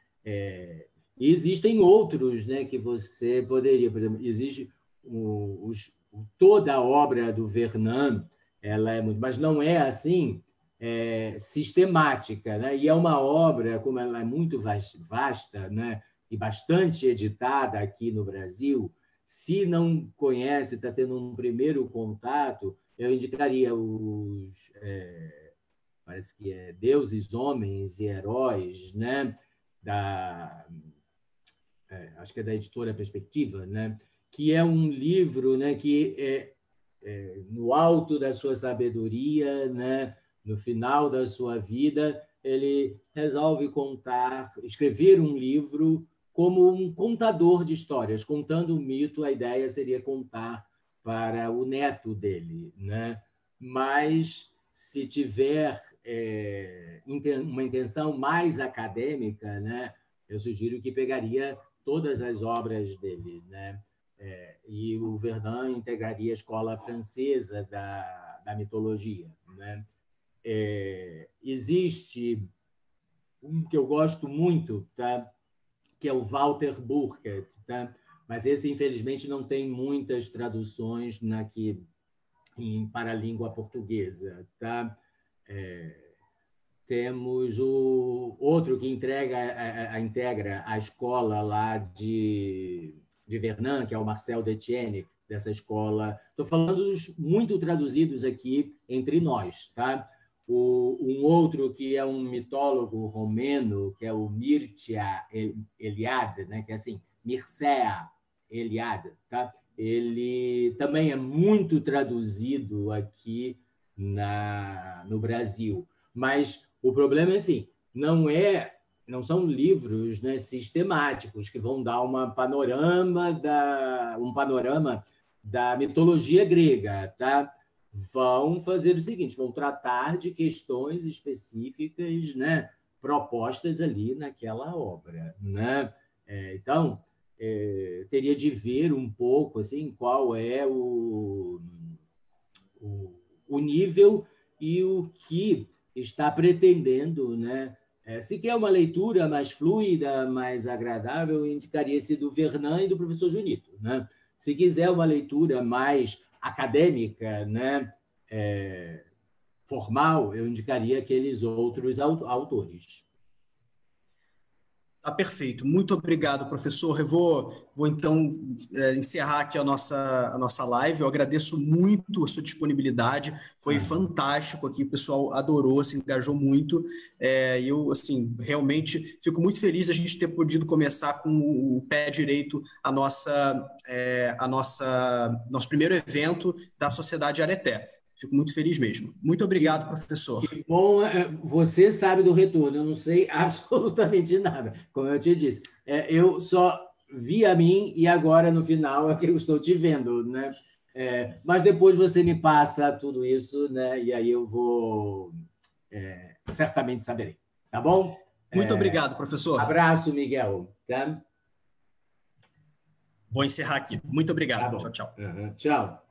B: Existem outros, né, que você poderia, por exemplo, existe toda a obra do Vernon, ela é muito, mas não é assim sistemática, né? E é uma obra, como ela é muito vasta, né, e bastante editada aqui no Brasil. Se não conhece, está tendo um primeiro contato, eu indicaria parece que é Deuses, Homens e Heróis, né? Acho que é da editora Perspectiva, né? Que é um livro, né, que no alto da sua sabedoria, né, no final da sua vida, ele resolve escrever um livro como um contador de histórias, contando o mito. A ideia seria contar para o neto dele, né? Mas se tiver uma intenção mais acadêmica, né, eu sugiro que pegaria todas as obras dele, né? E o Verdun integraria a escola francesa da mitologia, né? Existe um que eu gosto muito, tá? Que é o Walter Burkert, tá? Mas esse, infelizmente, não tem muitas traduções para a língua portuguesa, tá? Temos o outro que integra a escola lá de Vernon, que é o Marcel Detienne, dessa escola. Estou falando dos muito traduzidos aqui entre nós, tá? Um outro que é um mitólogo romeno, que é o Mircea Eliade, né? Que é assim, Mircea Eliade, tá? Ele também é muito traduzido aqui no Brasil, mas o problema é assim, não são livros, né, sistemáticos que vão dar um panorama da mitologia grega, tá? Vão fazer o seguinte, vão tratar de questões específicas, né, propostas ali naquela obra, né? Então, teria de ver um pouco assim qual é o nível e o que está pretendendo, né? Se quer uma leitura mais fluida, mais agradável, eu indicaria esse do Vernon e do professor Junito, né? Se quiser uma leitura mais acadêmica, né, formal, eu indicaria aqueles outros autores.
A: Tá perfeito. Muito obrigado, professor. Eu vou então encerrar aqui a nossa live. Eu agradeço muito a sua disponibilidade. Foi fantástico aqui, o pessoal adorou, se engajou muito. E eu, assim, realmente fico muito feliz de a gente ter podido começar com o pé direito nosso primeiro evento da Sociedade Areté. Fico muito feliz mesmo. Muito obrigado, professor.
B: Que bom, você sabe do retorno, eu não sei absolutamente nada, como eu te disse. Eu só via mim e agora, no final, é que eu estou te vendo, né? Mas depois você me passa tudo isso, né? E aí eu vou... certamente saberei. Tá bom?
A: Muito obrigado, professor.
B: Abraço, Miguel. Tá?
A: Vou encerrar aqui. Muito obrigado.
B: Tá bom.
A: Tchau, tchau.
B: Tchau.